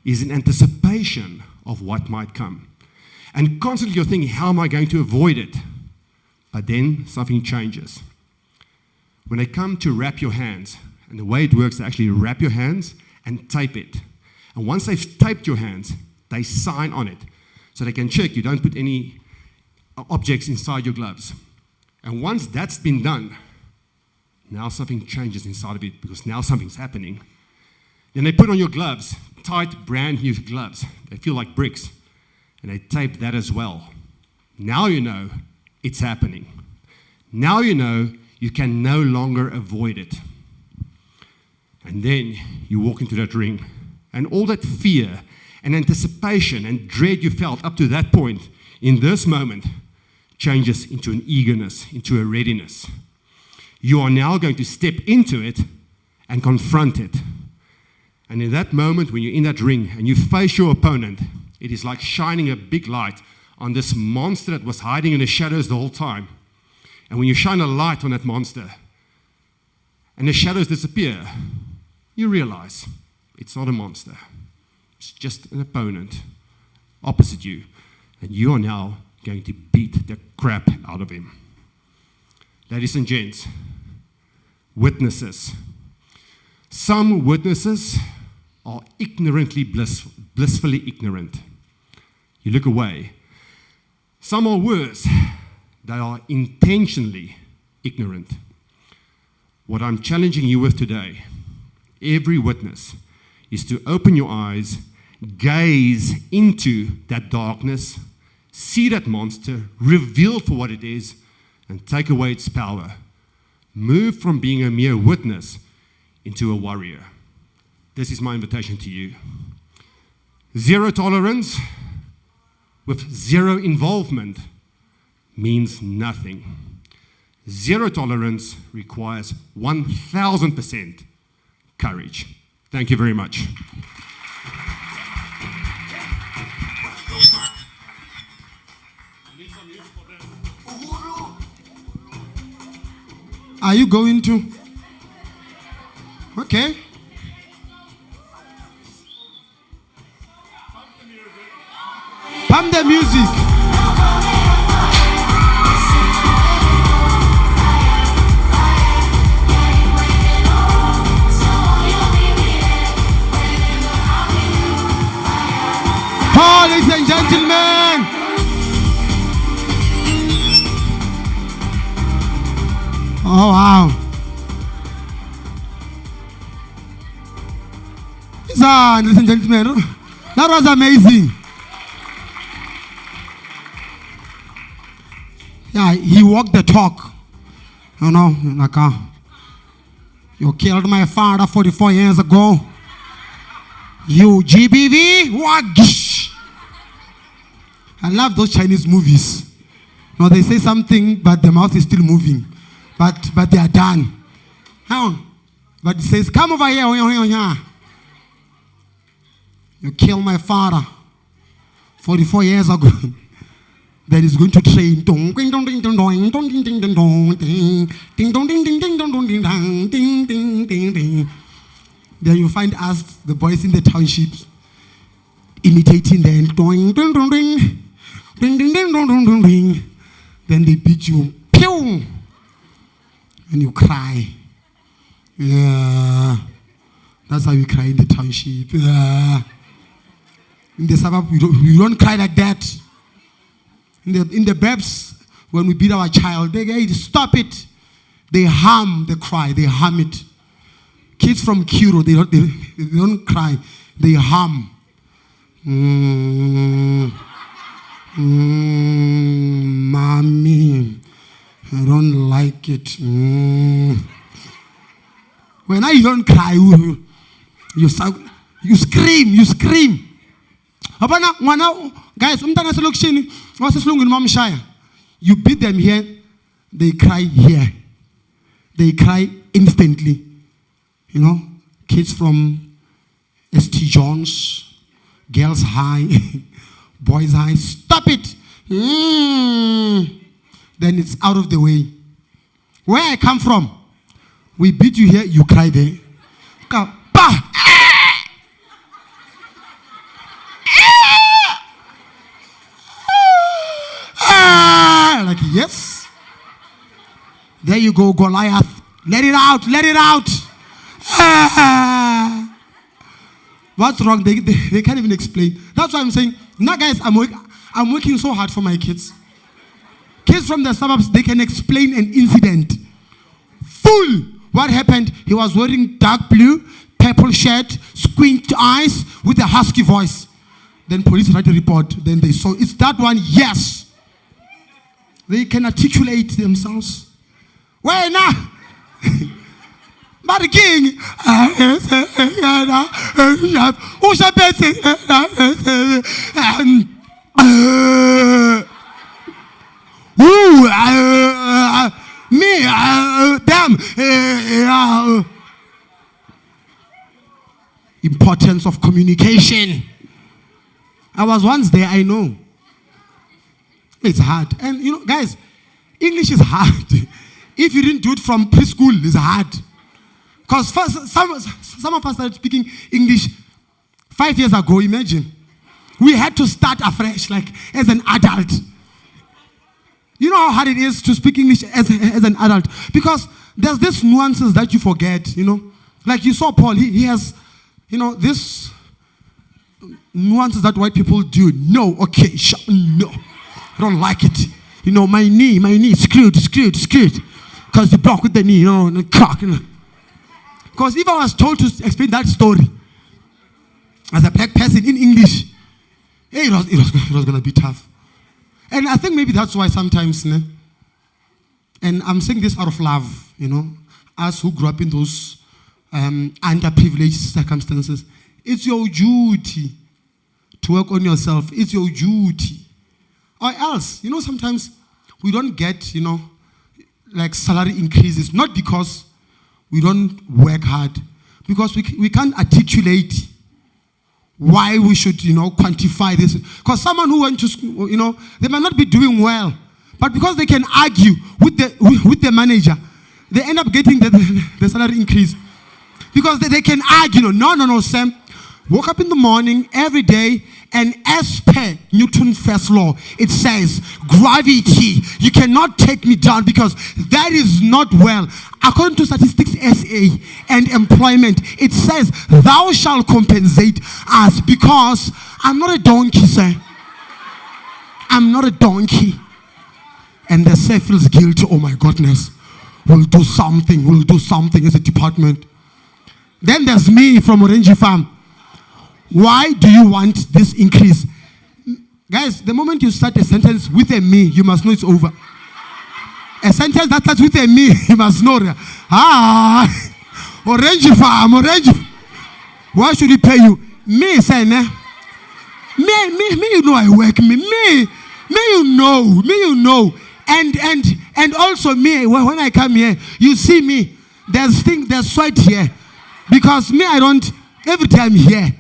is in anticipation of what might come. And constantly you're thinking, how am I going to avoid it? But then something changes. When they come to wrap your hands, and the way it works, they actually wrap your hands and tape it. And once they've taped your hands, they sign on it. So they can check you don't put any objects inside your gloves. And once that's been done, now something changes inside of it because now something's happening. Then they put on your gloves, tight, brand new gloves. They feel like bricks. And they tape that as well. Now you know it's happening. Now you know you can no longer avoid it. And then you walk into that ring. And all that fear and anticipation and dread you felt up to that point, in this moment, changes into an eagerness, into a readiness. You are now going to step into it and confront it. And in that moment, when you're in that ring and you face your opponent, it is like shining a big light on this monster that was hiding in the shadows the whole time. And when you shine a light on that monster, and the shadows disappear, you realize it's not a monster. It's just an opponent opposite you, and you are now going to beat the crap out of him. Ladies and gents, witnesses. Some witnesses are ignorantly blissfully ignorant. You look away. Some are worse. They are intentionally ignorant. What I'm challenging you with today, every witness, is to open your eyes, gaze into that darkness, see that monster revealed for what it is, and take away its power. Move from being a mere witness into a warrior. This is my invitation to you. Zero tolerance with zero involvement means nothing. Zero tolerance requires 1,000% courage. Thank you very much. Are you going to? Okay. Pump the music. Ladies and gentlemen. Oh, wow. Ladies and gentlemen, that was amazing. Yeah, he walked the talk. You know, like, you killed my father 44 years ago. You GBV, wagish. I love those Chinese movies. No, they say something, but the mouth is still moving. But they are done. But it says, come over here. You killed my father 44 years ago. That is going to train. Then you find us, the boys in the townships, imitating them. Then they beat you. Pew! And you cry. Yeah. That's how we cry in the township. Yeah. In the suburb, we don't cry like that. In the babs, when we beat our child, they say, stop it. They hum the cry. They hum it. Kids from Kiro, they don't cry. They hum. Mommy, I don't like it. When I don't cry, you scream. Guys, you beat them here, they cry here. They cry instantly. You know, kids from St. John's, Girls High, Boys High, stop it. Then it's out of the way. Where I come from, we beat you here, you cry there. Go, bah! Like, yes. There you go, Goliath. Let it out. What's wrong? They can't even explain. That's why I'm saying, now guys, I'm working so hard for my kids. Kids from the suburbs, they can explain an incident. Full. What happened? He was wearing dark blue, purple shirt, squint eyes, with a husky voice. Then police write a report. Then they saw, it's that one, yes. They can articulate themselves. Where now? But the king, them. Importance of communication. I was once there, I know. It's hard. And you know, guys, English is hard. If you didn't do it from preschool, it's hard. Because some of us started speaking English 5 years ago, imagine. We had to start afresh, like as an adult. You know how hard it is to speak English as an adult? Because there's these nuances that you forget, you know. Like you saw Paul, he has, you know, this nuances that white people do. No, okay, no. I don't like it. You know, my knee, screwed. Because you block with the knee, you know, and cock. You know. Because if I was told to explain that story as a black person in English, it was going to be tough. And I think maybe that's why sometimes, and I'm saying this out of love, you know, us who grew up in those underprivileged circumstances, it's your duty to work on yourself. It's your duty. Or else, you know, sometimes we don't get, you know, like salary increases, not because we don't work hard, because we can't articulate why we should, you know, quantify this. Because someone who went to school, you know, they might not be doing well, but because they can argue with the manager, they end up getting the salary increase. Because they can argue, no, Sam, woke up in the morning every day, and as per Newton's first law, it says, gravity, you cannot take me down because that is not well. According to Statistics SA and employment, it says, thou shalt compensate us because I'm not a donkey, sir. I'm not a donkey. And the sir feels guilty. Oh my goodness. We'll do something as a department. Then there's me from Orange Farm. Why do you want this increase? Guys, the moment you start a sentence with a me, you must know it's over. A sentence that starts with a me, you must know. Orange Farm. Why should he pay you? Me, say, me, you know I work. Me, you know. And also me, when I come here, you see me, there's sweat here. Because me, I don't, every time here.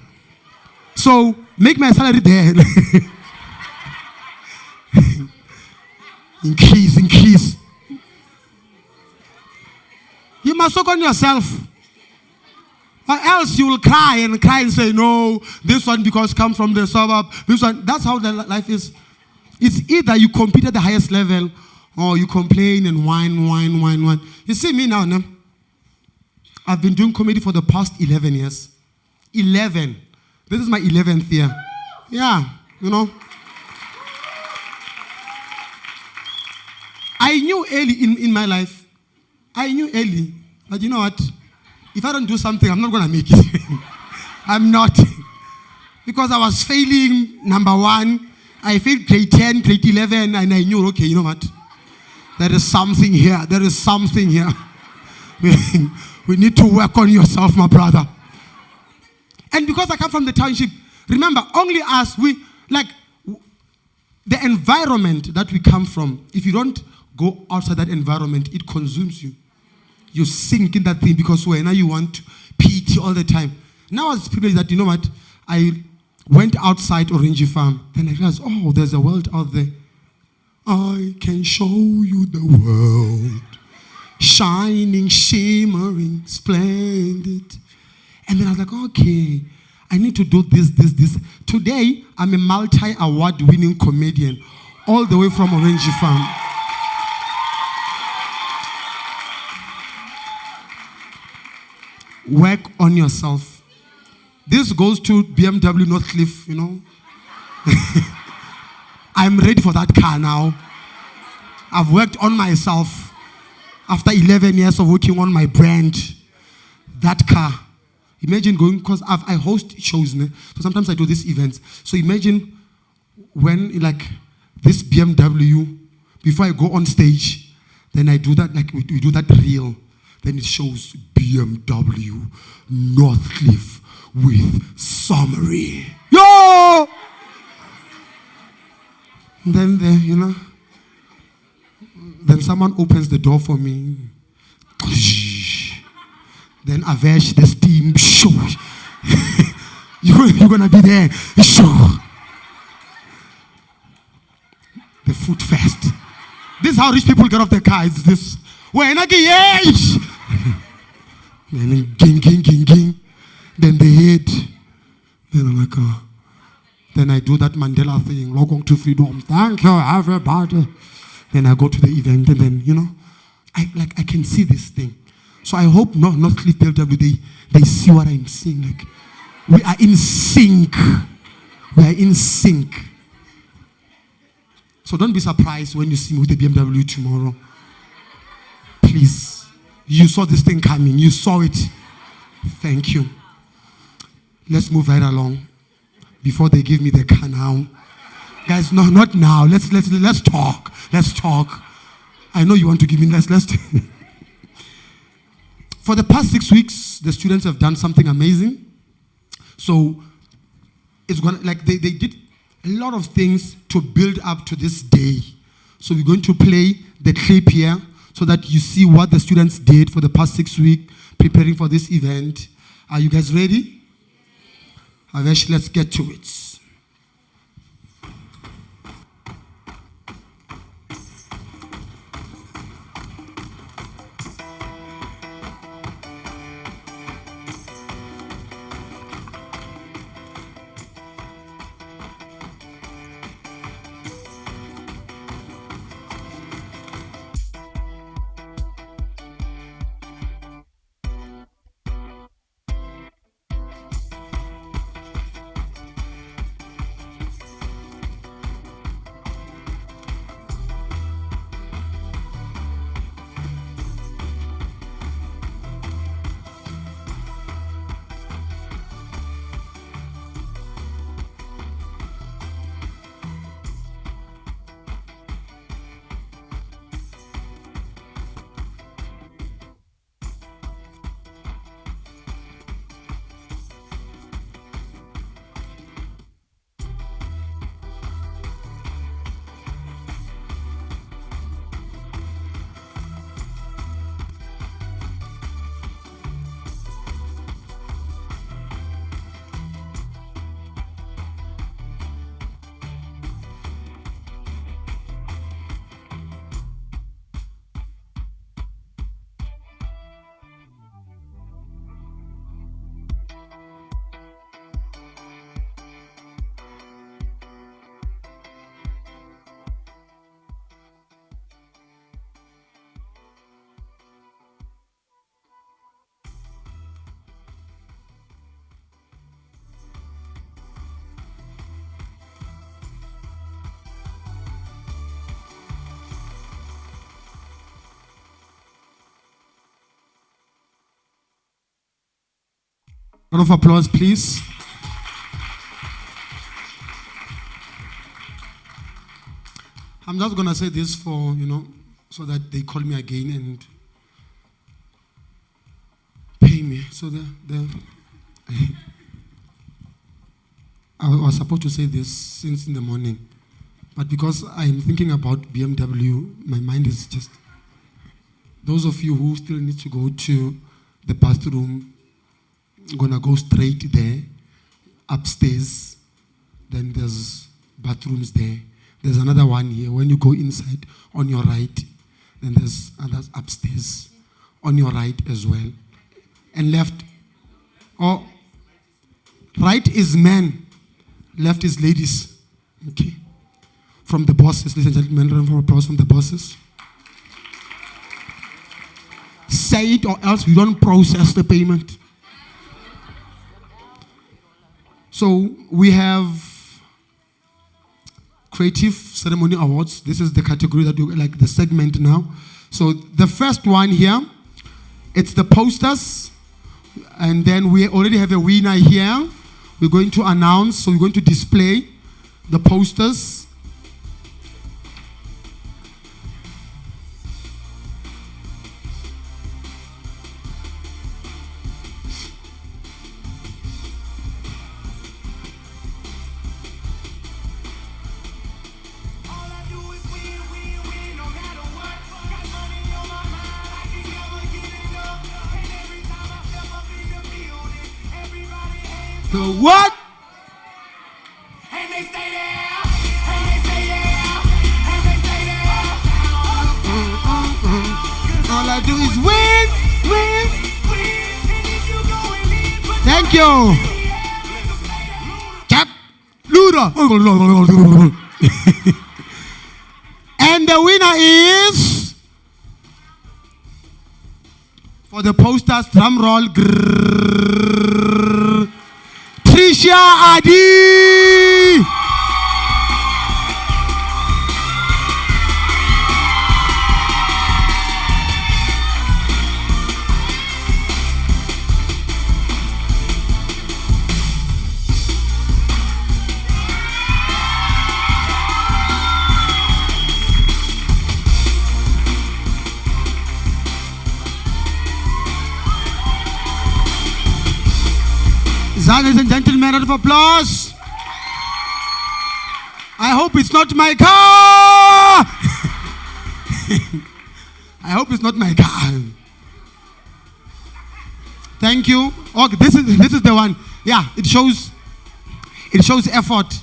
So, make my salary there. Increase. You must work on yourself. Or else you will cry and say, no, this one because come from the suburb. This one, that's how the life is. It's either you compete at the highest level or you complain and whine. You see me now, no? I've been doing comedy for the past 11 years. 11. This is my 11th year. Yeah, you know. I knew early in my life. But you know what? If I don't do something, I'm not going to make it. I'm not. Because I was failing number 1. I failed grade 10, grade 11, and I knew, okay, you know what? There is something here. We need to work on yourself, my brother. And because I come from the township, remember, only us, the environment that we come from, if you don't go outside that environment, it consumes you. You sink in that thing because now you want pity all the time. Now I was privileged that, you know what, I went outside Orange Farm. Then I realized, oh, there's a world out there. I can show you the world. Shining, shimmering, splendid. And then I was like, okay, I need to do this. Today, I'm a multi-award-winning comedian, all the way from Orange Farm. Work on yourself. This goes to BMW Northcliffe, you know. I'm ready for that car now. I've worked on myself. After 11 years of working on my brand, that car. Imagine going, because I host shows, so sometimes I do these events. So imagine when, like, this BMW, before I go on stage, then I do that, like, we do that reel. Then it shows BMW Northcliffe with summary. Yo! And then, you know, then someone opens the door for me. Then Avesh, the steam. You're going to be there. The food fest. This is how rich people get off their car. It's this. And then ging, ging, ging, ging. Then they hit. Then I'm like, oh. Then I do that Mandela thing, log on to freedom. Thank you, everybody. Then I go to the event, and then, I can see this thing. So I hope not Cliff BLW, they see what I'm seeing. Like, we are in sync. We are in sync. So don't be surprised when you see me with the BMW tomorrow. Please. You saw this thing coming. You saw it. Thank you. Let's move right along before they give me the car now. Guys, no, not now. Let's talk. Let's talk. I know you want to give me let's For the past 6 weeks, the students have done something amazing. So it's gonna they did a lot of things to build up to this day. So we're going to play the clip here so that you see what the students did for the past 6 weeks preparing for this event. Are you guys ready? Avesh, let's get to it. Round of applause, please. I'm just going to say this for, so that they call me again and pay me. So I was supposed to say this since in the morning. But because I'm thinking about BMW, my mind is just, those of you who still need to go to the bathroom, I'm going to go straight there, upstairs. Then there's bathrooms there. There's another one here. When you go inside, on your right, then there's others upstairs, on your right as well. And left, right is men, left is ladies. Okay. From the bosses, ladies and gentlemen, round of applause from the bosses. Say it or else we don't process the payment. So we have Creative Ceremony Awards. This is the category that you like, the segment now. So the first one here, it's the posters. And then we already have a winner here. We're going to announce, so we're going to display the posters. So what? And they stay there. And they stay there. And they stay there. All I do is win, win. Thank you. Cap. Luda. And the winner is, for the posters, drum roll, Tricia Adi. Ladies and gentlemen, round of applause. I hope it's not my car. I hope it's not my car. Thank you. Okay, this is the one. Yeah, it shows effort.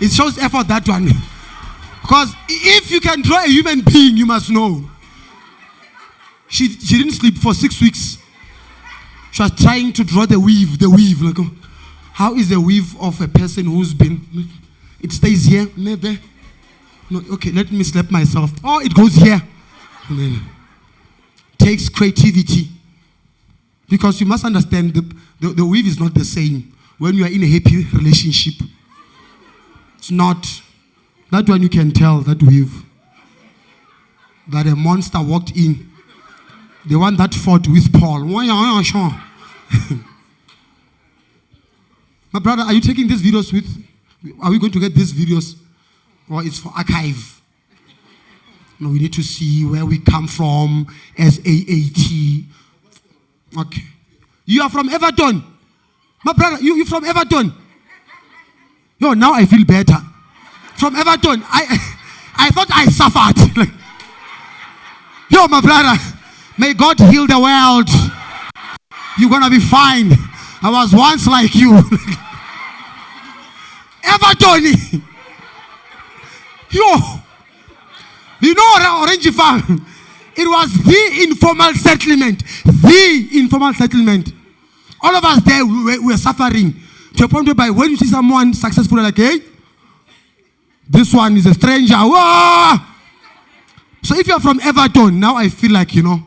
It shows effort, that one. Because if you can draw a human being, you must know. She didn't sleep for 6 weeks. She was trying to draw the weave. Like, how is the weave of a person who's been, it stays here, maybe. No, okay, let me slap myself. Oh, it goes here. And then takes creativity. Because you must understand, the weave is not the same when you are in a happy relationship. It's not. That one you can tell, that weave. That a monster walked in. The one that fought with Paul. My brother, are you taking these videos with? Are we going to get these videos? Or it's for archive? No, we need to see where we come from as AAT. Okay. You are from Everton. My brother, you from Everton. Yo, now I feel better. From Everton. I thought I suffered. Like, yo, my brother. May God heal the world. You're going to be fine. I was once like you. Everton. Yo. You know Orange Farm? It was the informal settlement. The informal settlement. All of us there, we were suffering. To a point whereby when you see someone successful, like, hey, this one is a stranger. Whoa! So if you're from Everton, now I feel like, you know,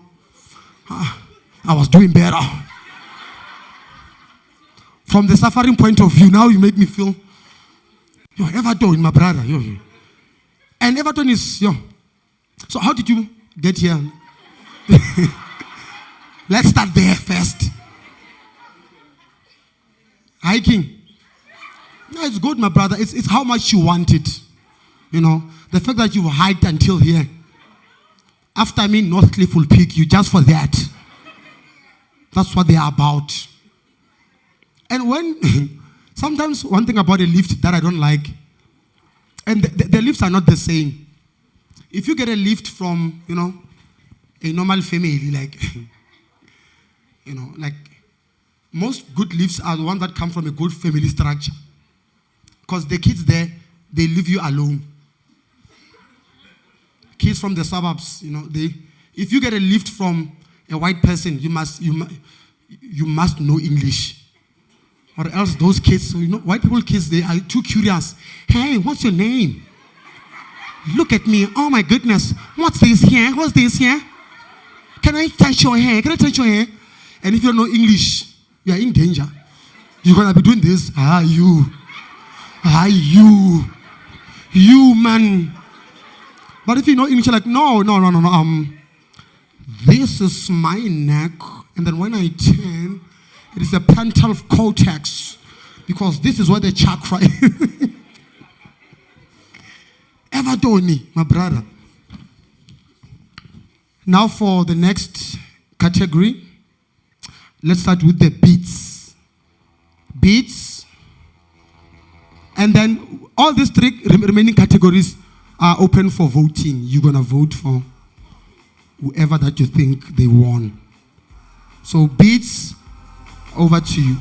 I was doing better. From the suffering point of view, now you make me feel, yo, Everton, my brother. Yo. And Everton is, yo. So how did you get here? Let's start there first. Hiking. No, it's good, my brother. It's how much you want it. You know, the fact that you hiked until here. After me, Northcliffe will pick you just for that. That's what they are about. And when, sometimes one thing about a lift that I don't like, and the lifts are not the same. If you get a lift from, you know, a normal family, like, you know, like, most good lifts are the ones that come from a good family structure. Because the kids there, they leave you alone. Kids from the suburbs, you know, if you get a lift from a white person, you must know English. Or else those kids, you know, white people kids, they are too curious. Hey, what's your name? Look at me. Oh my goodness. What's this here? What's this here? Can I touch your hair? Can I touch your hair? And if you don't know English, you are in danger. You're going to be doing this. You, man. But if you know English, you're like, no. This is my neck. And then when I turn, it is a plantar cortex. Because this is where the chakra is. Everton, my brother. Now for the next category. Let's start with the beats. Beats. And then all these three remaining categories are open for voting. You're going to vote for whoever that you think they won. So beats, over to you.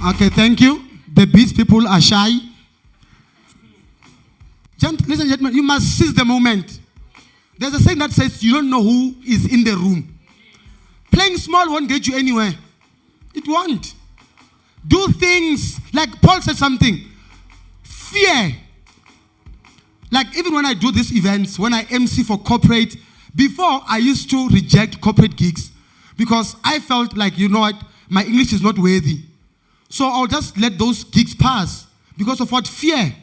Okay, thank you. The Beats people are shy. Listen, gentlemen, you must seize the moment. There's a saying that says you don't know who is in the room. Playing small won't get you anywhere. It won't. Do things, like Paul said something. Fear. Like even when I do these events, when I MC for corporate, before I used to reject corporate gigs because I felt like, you know what, my English is not worthy. So I'll just let those gigs pass because of what? Fear.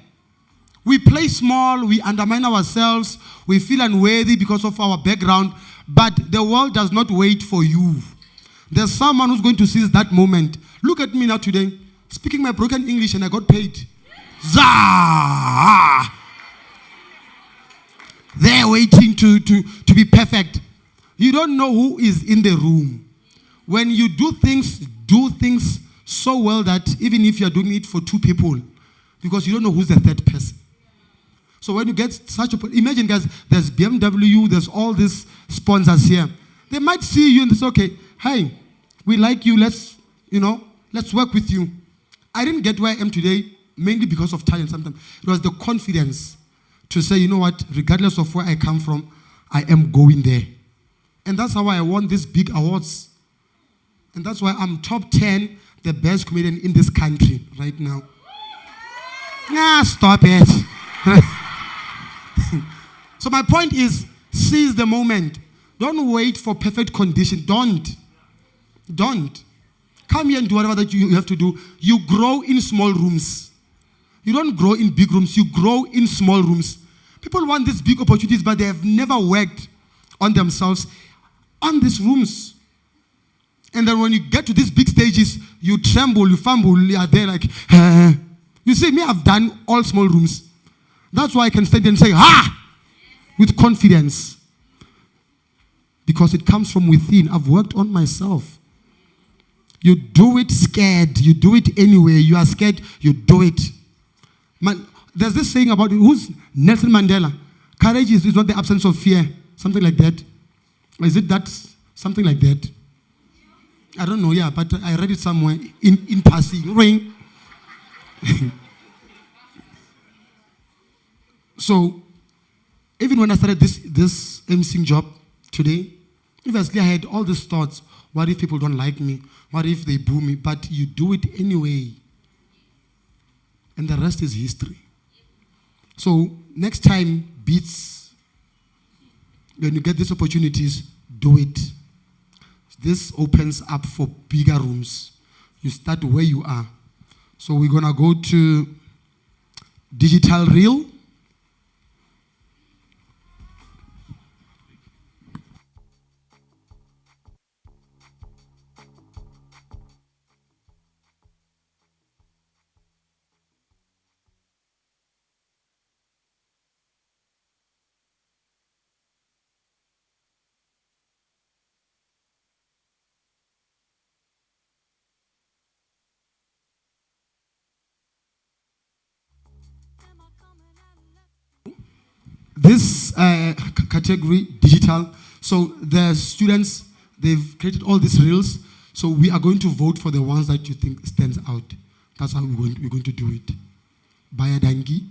We play small, we undermine ourselves, we feel unworthy because of our background, but the world does not wait for you. There's someone who's going to seize that moment. Look at me now today, speaking my broken English and I got paid. Zah! They're waiting to be perfect. You don't know who is in the room. When you do things so well that even if you're doing it for two people, because you don't know who's the third person. So when you get such a, imagine guys, there's BMW, there's all these sponsors here. They might see you and say, okay, hey, we like you, let's work with you. I didn't get where I am today, mainly because of talent sometimes. It was the confidence to say, you know what, regardless of where I come from, I am going there. And that's how I won these big awards. And that's why I'm top 10, the best comedian in this country right now. Nah, stop it. So my point is, seize the moment. Don't wait for perfect condition. Don't. Come here and do whatever that you have to do. You grow in small rooms. You don't grow in big rooms. You grow in small rooms. People want these big opportunities, but they have never worked on themselves on these rooms. And then when you get to these big stages, you tremble, you fumble, you are there like, You see, me, I've done all small rooms. That's why I can stand there and say, with confidence. Because it comes from within. I've worked on myself. You do it scared. You do it anyway. You are scared. You do it. Man, there's this saying about who's Nelson Mandela. Courage is not the absence of fear. Something like that. Is it that? Something like that. I don't know, yeah, but I read it somewhere in passing. Ring. So, even when I started this emceeing job today, obviously I had all these thoughts. What if people don't like me? What if they boo me? But you do it anyway. And the rest is history. So, next time, beats, when you get these opportunities, do it. This opens up for bigger rooms. You start where you are. So we're going to go to digital reel. This category, digital, so the students, they've created all these reels, so we are going to vote for the ones that you think stands out. That's how we're going to do it. Baya Dangi.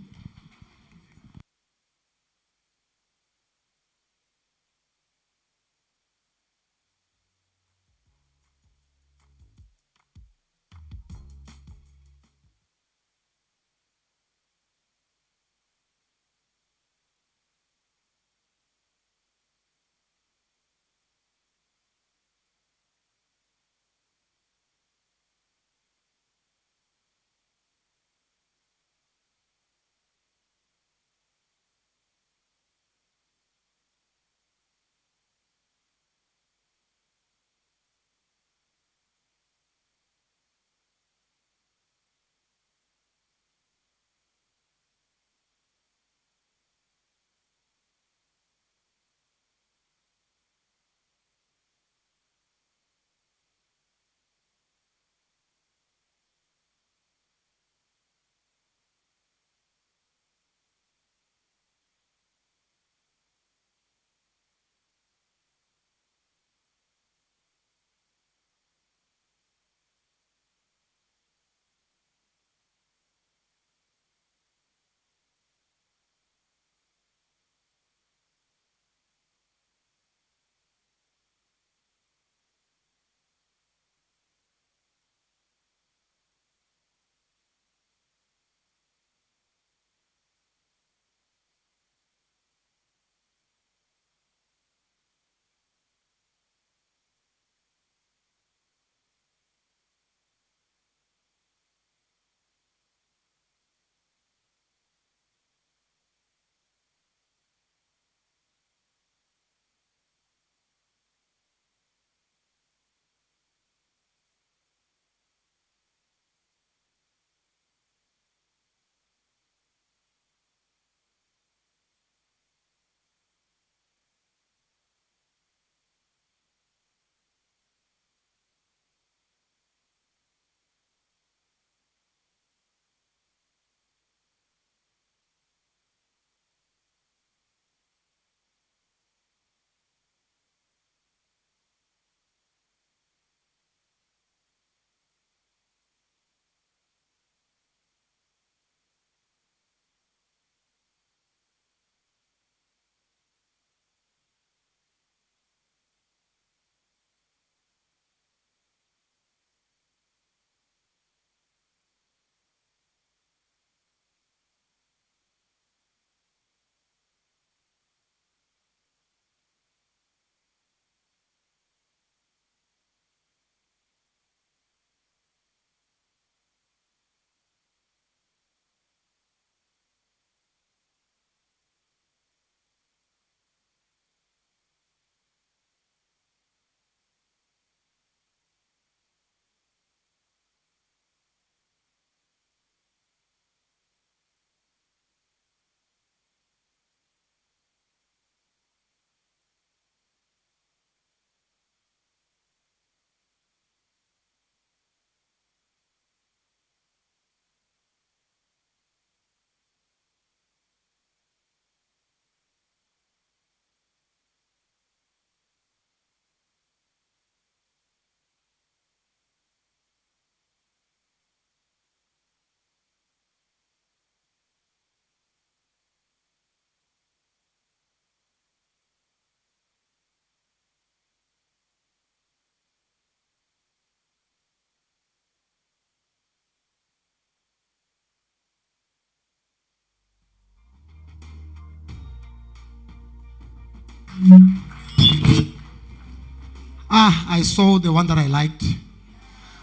I saw the one that I liked.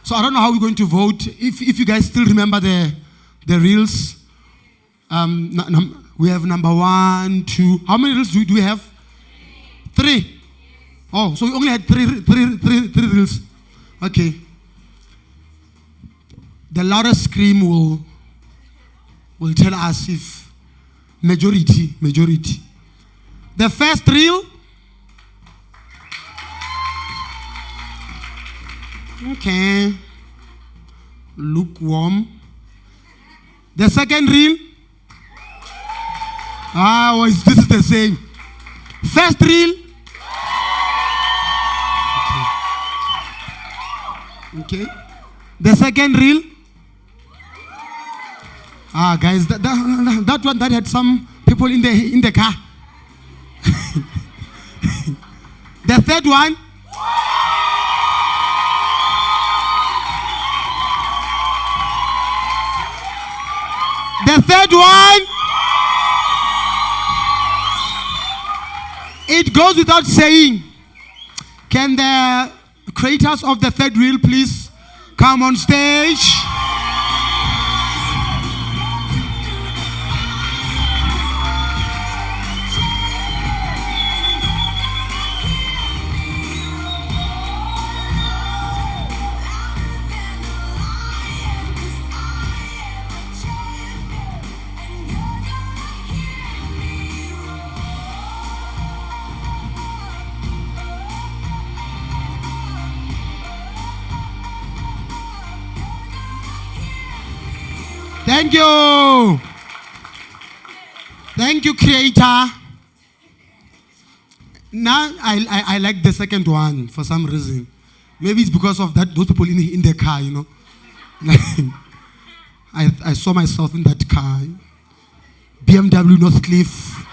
So I don't know how we're going to vote. If you guys still remember the reels, we have number 1, 2. How many reels do we have? 3. Oh, so we only had three reels. Okay. The loudest scream will tell us if majority. The first reel. Okay. Lukewarm. The second reel. This is the same. First reel. Okay. The second reel. Guys, that one that had some people in the car. The third one. The third one. It goes without saying. Can the creators of the third reel please come on stage? Thank you. Thank you, creator. Now I like the second one for some reason. Maybe it's because of those people in the car, you know. I saw myself in that car. BMW Northcliffe.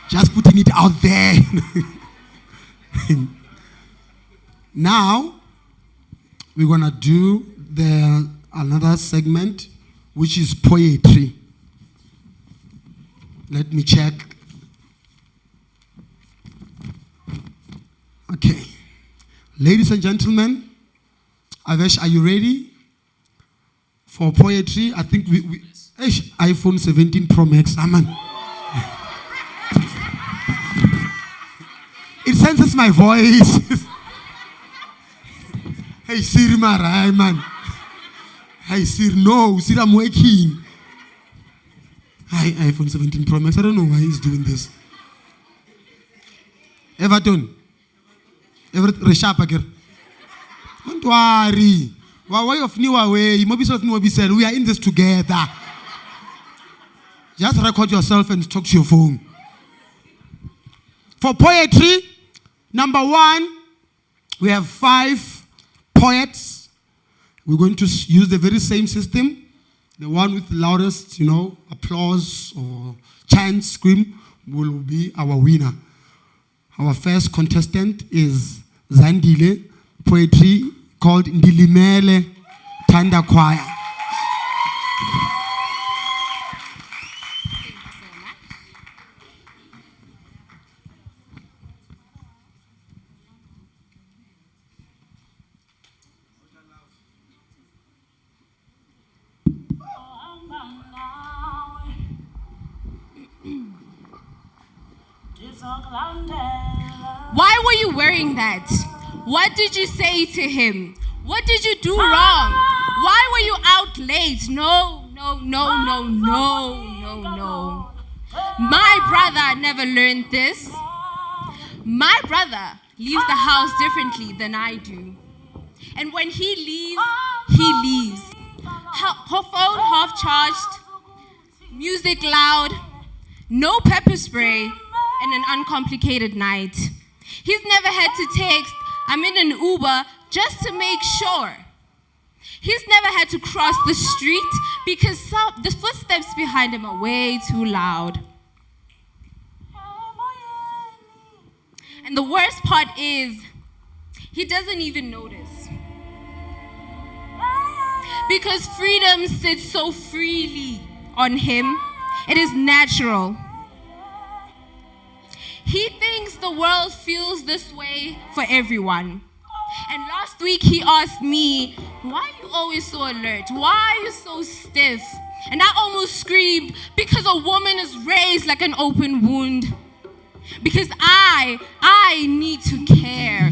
Just putting it out there. Now, we're going to do another segment, which is poetry. Let me check. Okay. Ladies and gentlemen, Avesh, are you ready for poetry? I think iPhone 17 Pro Max. Aman. It senses my voice. Hey, Siri Mara, man. Hey, Siri, no, Siri, I'm working. Hi, iPhone 17 Pro Max. I don't know why he's doing this. Everton. Reshapaker. Don't worry. Why of new away? We are in this together. Just record yourself and talk to your phone. For poetry, number 1, we have 5 poets. We're going to use the very same system. The one with the loudest, applause or chant, scream will be our winner. Our first contestant is Zandile, poetry called Ndilimele Tanda Choir. Why were you wearing that? What did you say to him? What did you do wrong? Why were you out late? No. My brother never learned this. My brother leaves the house differently than I do. And when he leaves, he leaves. Her phone half charged, music loud, no pepper spray, and an uncomplicated night. He's never had to text, I'm in an Uber, just to make sure. He's never had to cross the street because the footsteps behind him are way too loud. And the worst part is, he doesn't even notice. Because freedom sits so freely on him, it is natural. He thinks the world feels this way for everyone. And last week he asked me, why are you always so alert? Why are you so stiff? And I almost screamed, because a woman is raised like an open wound. Because I need to care.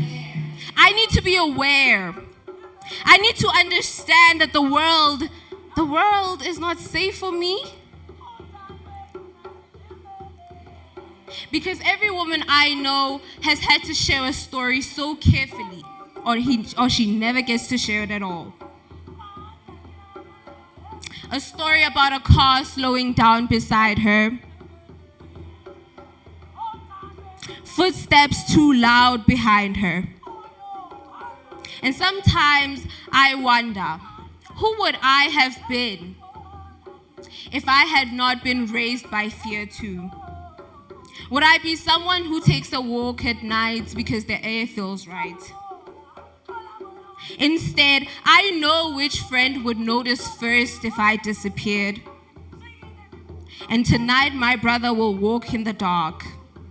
I need to be aware. I need to understand that the world is not safe for me. Because every woman I know has had to share a story so carefully, or she never gets to share it at all. A story about a car slowing down beside her. Footsteps too loud behind her. And sometimes I wonder, who would I have been if I had not been raised by fear too? Would I be someone who takes a walk at night because the air feels right? Instead, I know which friend would notice first if I disappeared. And tonight my brother will walk in the dark.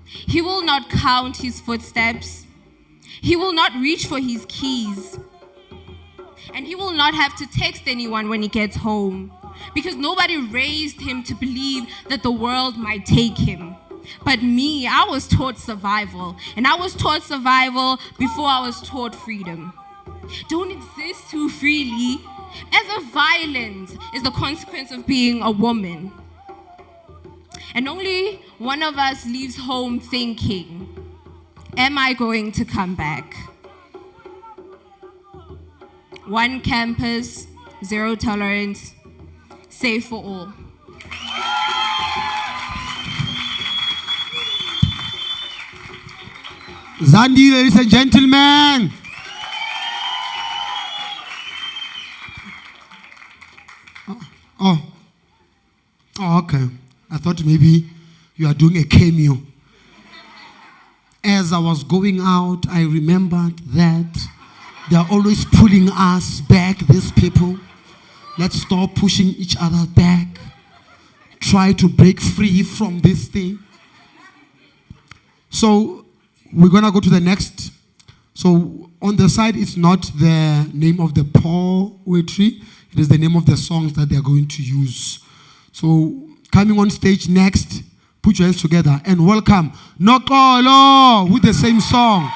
He will not count his footsteps. He will not reach for his keys. And he will not have to text anyone when he gets home, because nobody raised him to believe that the world might take him. But me, I was taught survival. And I was taught survival before I was taught freedom. Don't exist too freely, as if violence is the consequence of being a woman. And only one of us leaves home thinking, am I going to come back? One campus, zero tolerance, safe for all. Zandi, ladies and gentlemen. Oh, okay. I thought maybe you are doing a cameo. As I was going out, I remembered that they are always pulling us back, these people. Let's stop pushing each other back. Try to break free from this thing. So we're going to go to the next. So on the side, it's not the name of the poetry. It is the name of the songs that they're going to use. So coming on stage next, put your hands together and welcome Nokolo with the same song.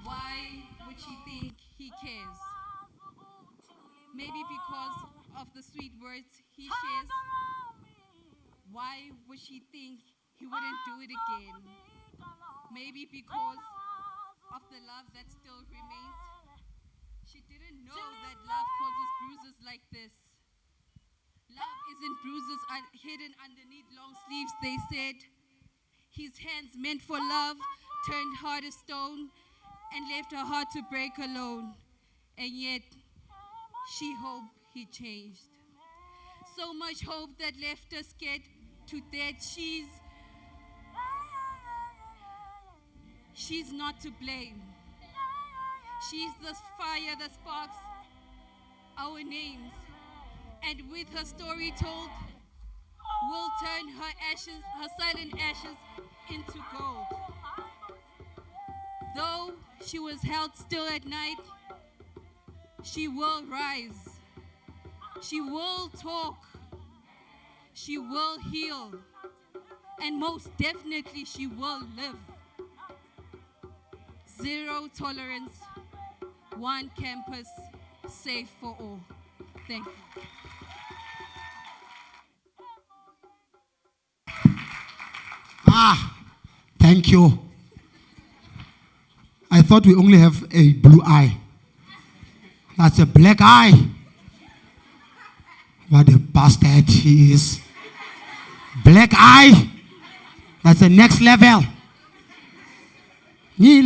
Why would she think he cares? Maybe because of the sweet words he shares. Why would she think he wouldn't do it again? Maybe because of the love that still remains. She didn't know that love causes bruises like this. Love isn't bruises hidden underneath long sleeves, they said. His hands meant for love turned hard as stone and left her heart to break alone. And yet, she hoped he changed. So much hope that left her scared to death. She's not to blame. She's the fire that sparks our names. And with her story told, we'll turn her ashes, her silent ashes, into gold. Though she was held still at night, she will rise. She will talk. She will heal. And most definitely, she will live. Zero tolerance, one campus, safe for all. Thank you. Thank you. I thought we only have a blue eye. That's a black eye. What a bastard he is. Black eye. That's the next level. Beat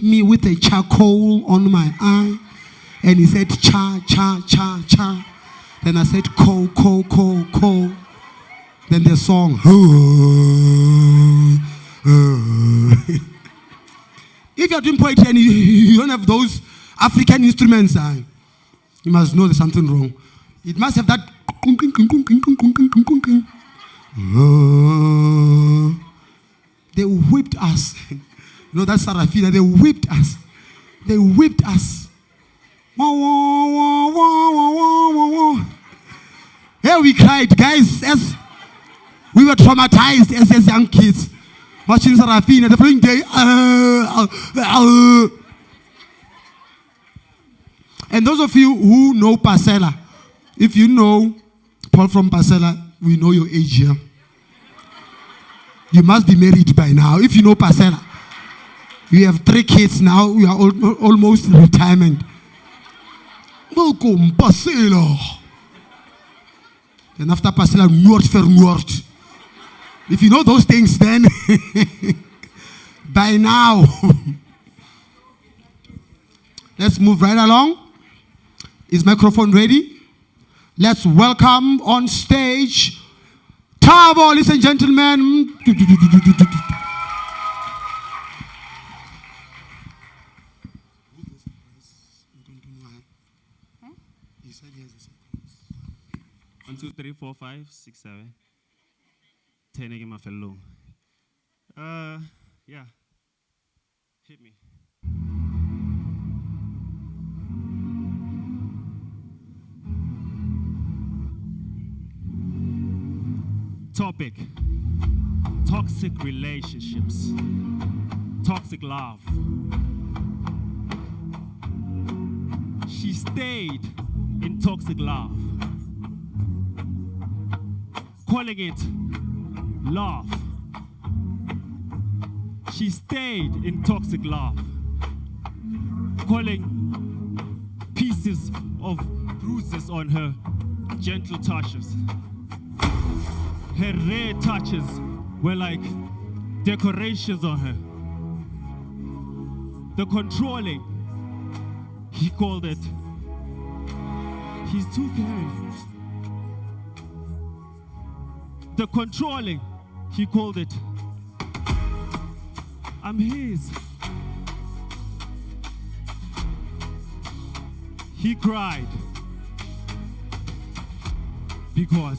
me with a charcoal on my eye. And he said, cha, cha, cha, cha. Then I said, ko, ko, ko, ko. Then the song. If you're doing poetry and you don't have those African instruments, you must know there's something wrong. It must have that. They whipped us. You know, that's Sarafina. They whipped us. They whipped us. Here we cried, guys, as we were traumatized as young kids. Watching Sarafina the following day. And those of you who know Parcella, if you know Paul from Parcella, we know your age here. You must be married by now. If you know Parcella, we have 3 kids now. We are almost in retirement. Welcome, Parcella. And after Parcella, Noord for Noord. If you know those things, then by now, let's move right along. Is microphone ready? Let's welcome on stage Thabo, ladies and gentlemen. One, two, three, 4, 5, 6, 7. 10 again, my fellow. Yeah. Hit me. Topic: toxic relationships, toxic love. She stayed in toxic love, calling it love. She stayed in toxic love, calling pieces of bruises on her gentle touches. Her rare touches were like decorations on her. The controlling, he called it, he's too caring. The controlling, he called it, I'm his. He cried because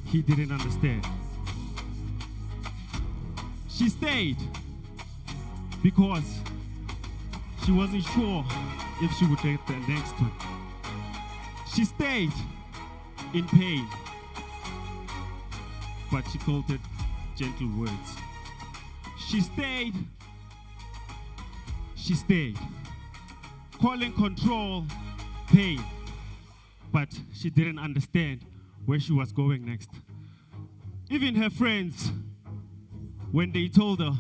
he didn't understand. She stayed because she wasn't sure if she would get the next one. She stayed in pain, but she called it gentle words. She stayed, calling control pain, but she didn't understand where she was going next. Even her friends, when they told her,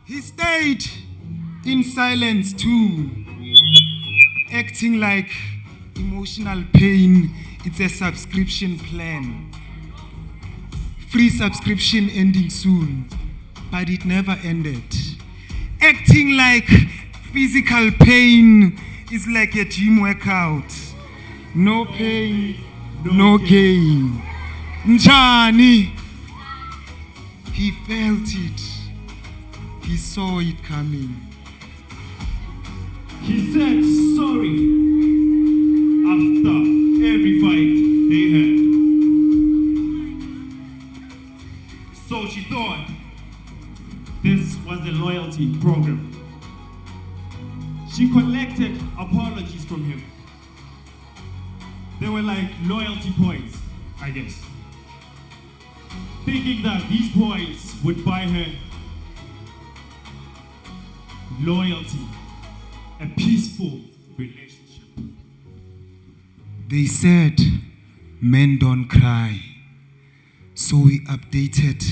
he stayed in silence too, acting like emotional pain, it's a subscription plan. Free subscription ending soon, but it never ended. Acting like physical pain is like a gym workout. No pain, no gain. Njani, he felt it. He saw it coming. he said sorry after every fight they had. So she thought this was the loyalty program. She collected apologies from him. They were like loyalty points, I guess. Thinking that these points would buy her loyalty, a peaceful relationship. They said men don't cry, so we updated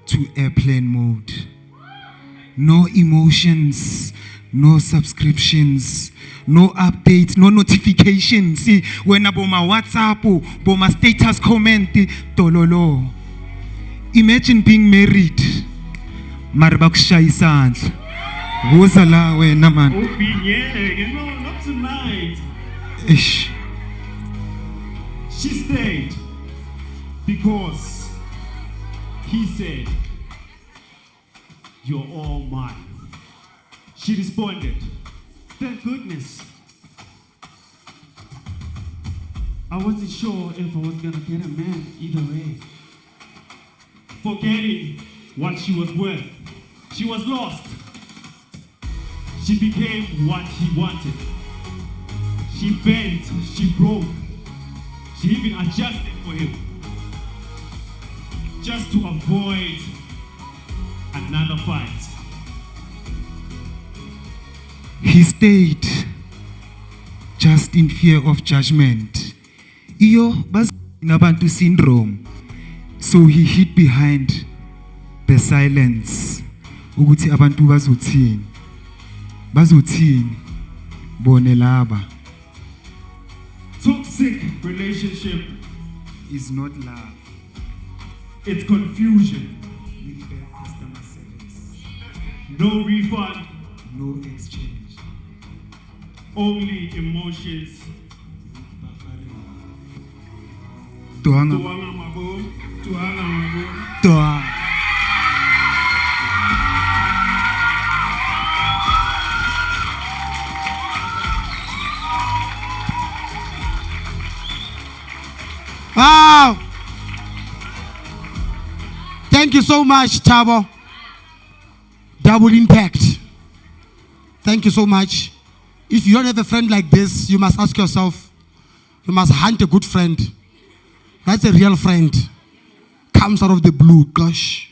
to airplane mode. No emotions, no subscriptions, no updates, no notifications. See, when about my WhatsApp, about my status comment, tololo. Imagine being married. Marbakushaya isandla. Woza la wena man. Not tonight. Ish. She stayed because he said, "You're all mine." She responded, "Thank goodness." I wasn't sure if I was gonna get a man either way. Forgetting what she was worth, she was lost. She became what he wanted. She bent, she broke, she even adjusted for him, just to avoid another fight. He stayed just in fear of judgment. Iyo nabantu syndrome. So he hid behind the silence. Ukuthi abantu bazothini. Bazothini bone laba. Toxic relationship is not love. It's confusion. With bad customer service. No refund. No exchange. Only emotions. Tuanga. Tuanga mabo. Tuanga mabo. Tuanga. Wow! Thank you so much, Thabo. Double impact. Thank you so much. If you don't have a friend like this, you must ask yourself, you must hunt a good friend. That's a real friend. Comes out of the blue, gosh.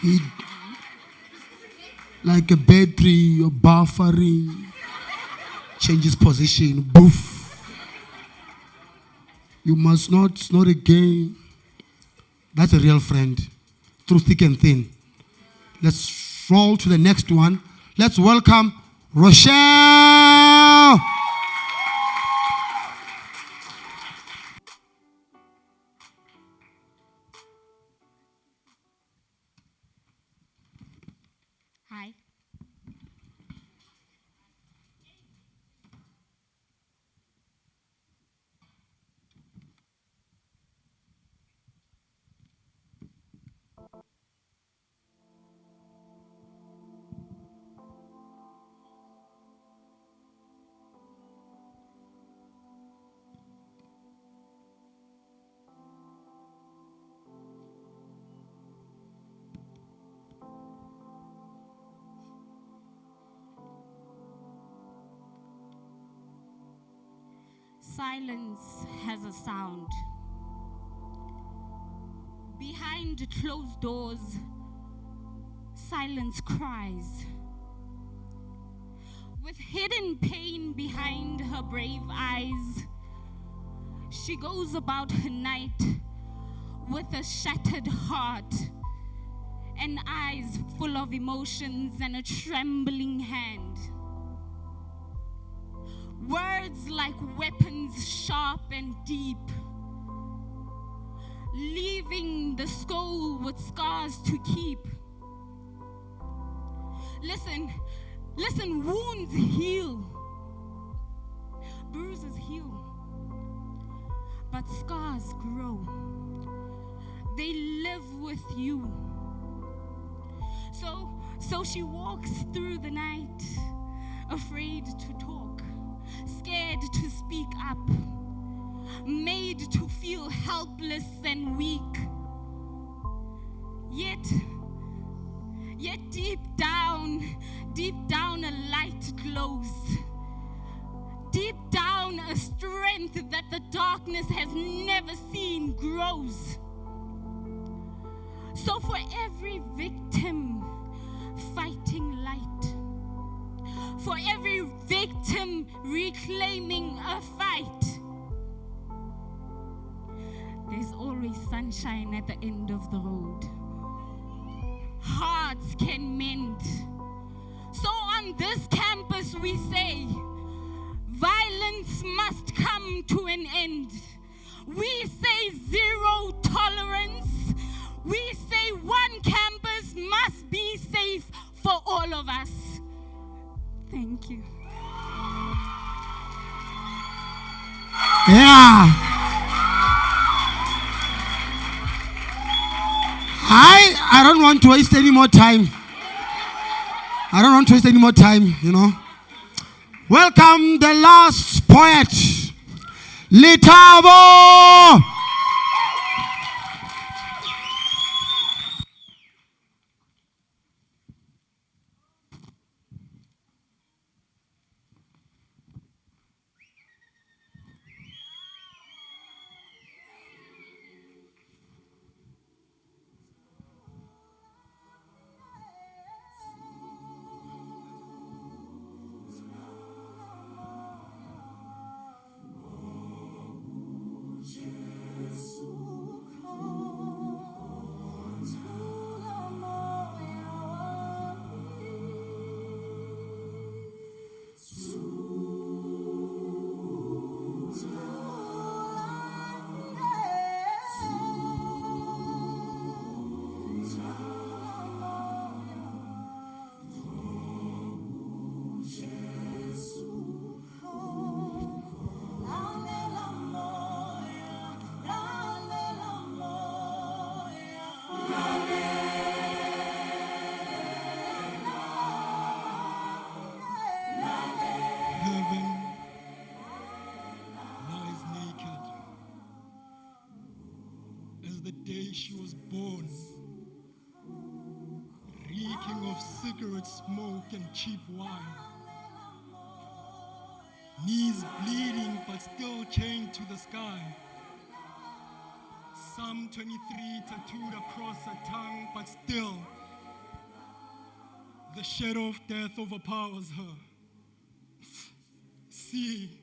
He, like a battery or buffering, changes position, boof. You must not, it's not a game. That's a real friend, through thick and thin. Let's roll to the next one. Let's welcome Rochelle. Hi. Silence has a sound. Behind closed doors, silence cries. With hidden pain behind her brave eyes, she goes about her night with a shattered heart and eyes full of emotions and a trembling hand. Words like weapons sharp and deep, leaving the skull with scars to keep. Listen, listen, wounds heal, bruises heal, but scars grow. They live with you. So she walks through the night, afraid to talk, scared to speak up, made to feel helpless and weak. Yet deep down a light glows. Deep down a strength that the darkness has never seen grows. So for every victim fighting light, for every victim reclaiming a fight, there's always sunshine at the end of the road. Hearts can mend. So on On this campus we say, violence must come to an end. We say zero tolerance. We say one campus must be safe for all of us. Thank you. Yeah. I don't want to waste any more time. I don't want to waste any more time, you know. Welcome the last poet, Lethabo. She was born, reeking of cigarette smoke and cheap wine, knees bleeding but still chained to the sky. Psalm 23 tattooed across her tongue, but still the shadow of death overpowers her. See,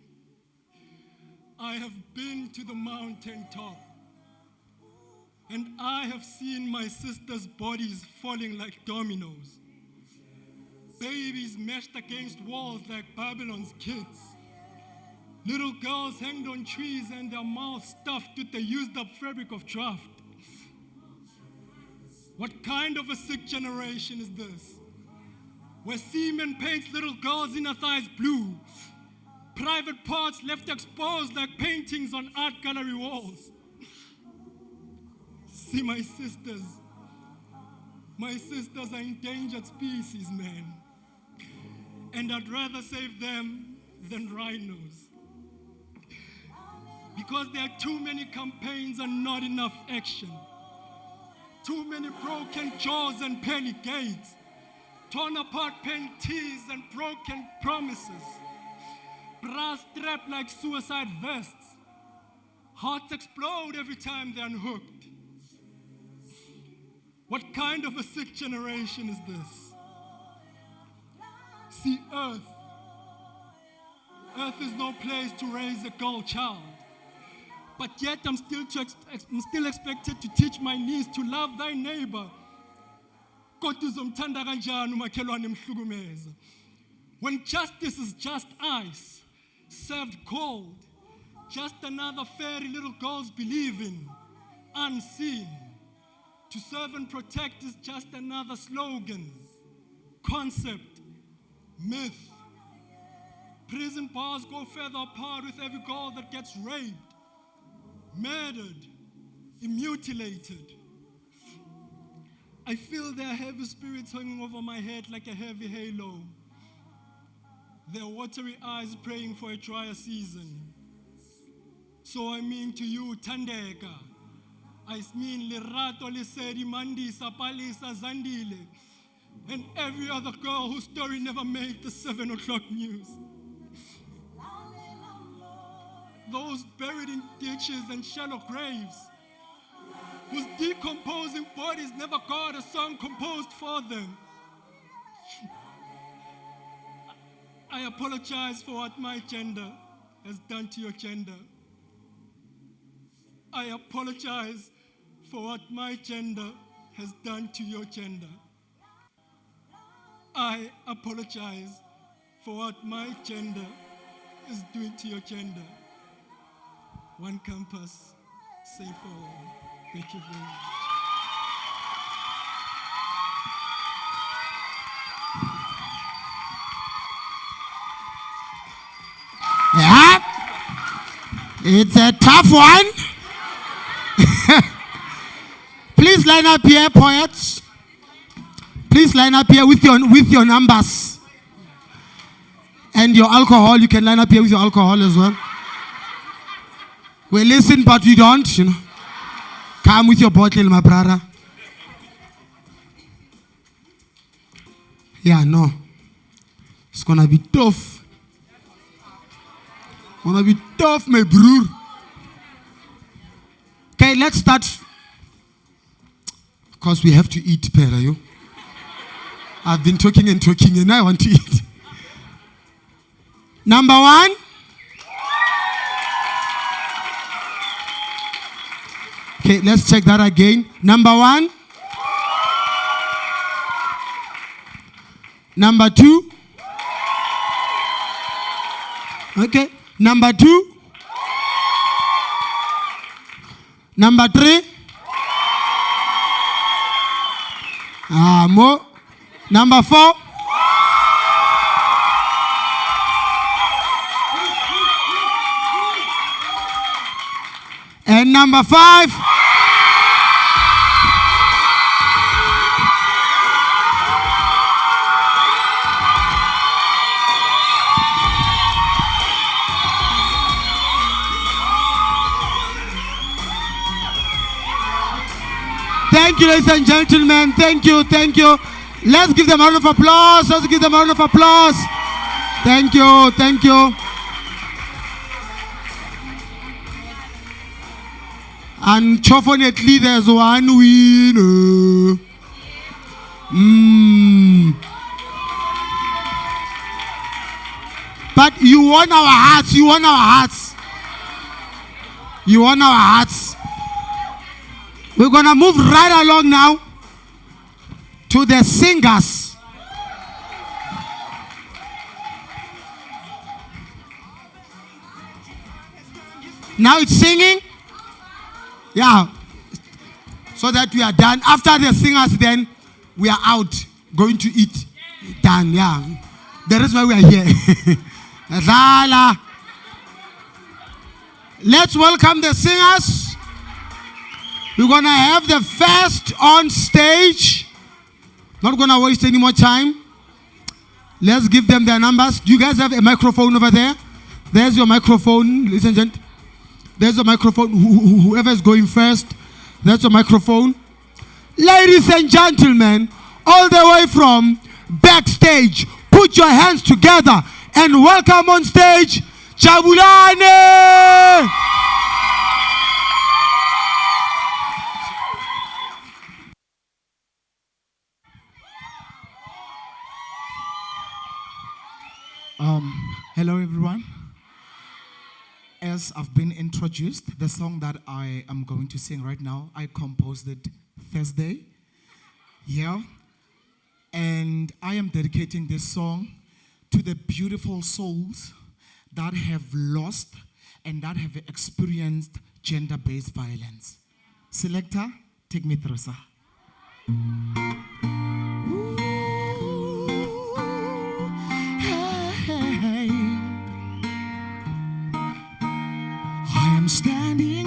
I have been to the mountaintop, and I have seen my sisters' bodies falling like dominoes. Babies mashed against walls like Babylon's kids. Little girls hanged on trees and their mouths stuffed with the used up fabric of draft. What kind of a sick generation is this? Where semen paints little girls' inner thighs blue. Private parts left exposed like paintings on art gallery walls. See my sisters. My sisters are endangered species, man. And I'd rather save them than rhinos. Because there are too many campaigns and not enough action. Too many broken jaws and pearly gates. Torn apart panties and broken promises. Brass strapped like suicide vests. Hearts explode every time they're unhooked. What kind of a sick generation is this? See, Earth is no place to raise a girl child. But yet I'm still expected to teach my niece to love thy neighbor. When justice is just ice, served cold, just another fairy little girls believe in, unseen. To serve and protect is just another slogan, concept, myth. Prison bars go further apart with every girl that gets raped, murdered, mutilated. I feel their heavy spirits hanging over my head like a heavy halo. Their watery eyes praying for a drier season. So I mean to you, Tandeka. I mean Lerato, Lesedi, Mandisa, Palisa, Zandile, and every other girl whose story never made the 7 o'clock news. Those buried in ditches and shallow graves, whose decomposing bodies never got a song composed for them. I apologize for what my gender has done to your gender. I apologize for what my gender has done to your gender. I apologize for what my gender is doing to your gender. One campus, safe for all. Thank you very much. Yeah. It's a tough one. Please line up here, poets. Please line up here with your numbers. And your alcohol. You can line up here with your alcohol as well. We listen, but we don't, you know. Come with your bottle, my brother. Yeah, no. It's gonna be tough. Gonna be tough, my bro. Okay, let's start. Because we have to eat, Pera, you. I've been talking and I want to eat. Number one. Okay, let's check that again. Number one. Number two. Okay. Number two. Number three. More. Number four. And number five. Thank you, ladies and gentlemen. Thank you, thank you. Let's give them a round of applause. Let's give them a round of applause. Thank you, thank you. Unfortunately, there's one winner. But you won our hearts. You won our hearts. You won our hearts. We're going to move right along now to the singers. Now it's singing. Yeah. So that we are done. After the singers, then we are out going to eat. Done, yeah. The reason why we are here. Zala. Let's welcome the singers. We're going to have the first on stage. Not going to waste any more time. Let's give them their numbers. Do you guys have a microphone over there? There's your microphone, ladies and gentlemen. There's a microphone. Whoever is going first, that's your microphone. Ladies and gentlemen, all the way from backstage, put your hands together and welcome on stage, Jabulani! Hello everyone. As I've been introduced, the song that I am going to sing right now, I composed it Thursday. Yeah. And I am dedicating this song to the beautiful souls that have lost and that have experienced gender-based violence. Selector, take me through, sir. I am standing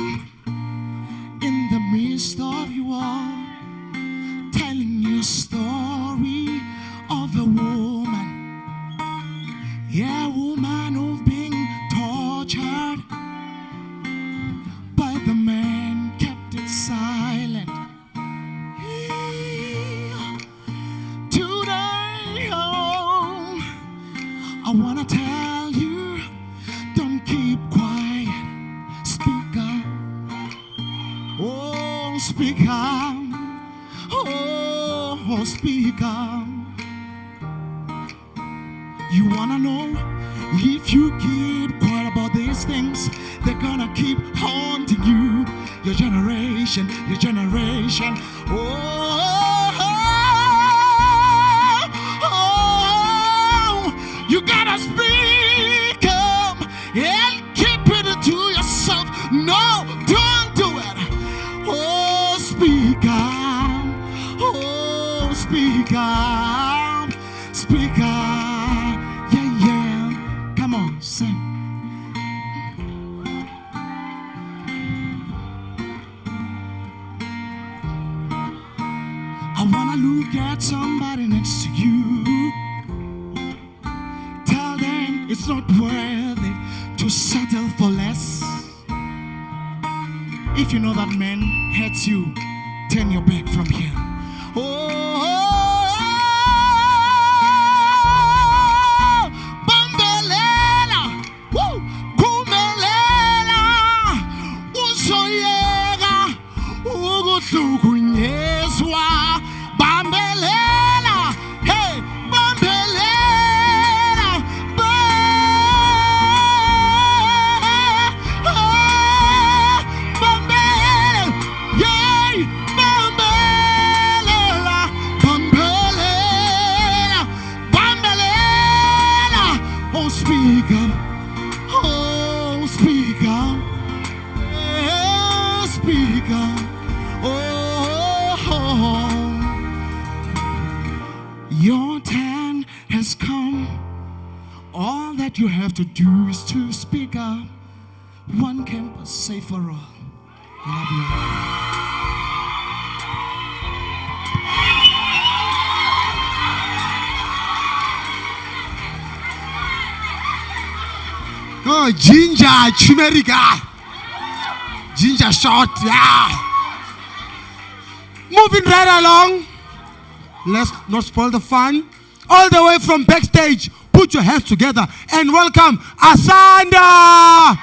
in the midst of you all, telling you a story of a woman. Yeah, a woman who's being tortured, but the man kept it silent. Today, oh, I want to tell you, don't keep quiet. Speak up. Oh, speak up. Oh, speak up. You wanna know if you keep quiet about these things, they're gonna keep haunting you. Your generation, your generation. Oh, oh, oh. look at somebody next to you. Tell them it's not worth it to settle for less. If you know that man hates you, turn your back from here. Bambelela, woo, Bumelela, Usoyega, Ugutukunyeswa, Bambelela, hey, Bambelela, Bambelela, yay, Bambelela, Bambelela, Bambelela, oh speak up, oh speak up, yeah, speak up, oh. Your time has come. All that you have to do is to speak up. One campus, safe for all. Love you. Oh, ginger, chimerica. Ginger shot, yeah. Moving right along. Let's not spoil the fun. All the way from backstage, put your hands together and welcome Asanda.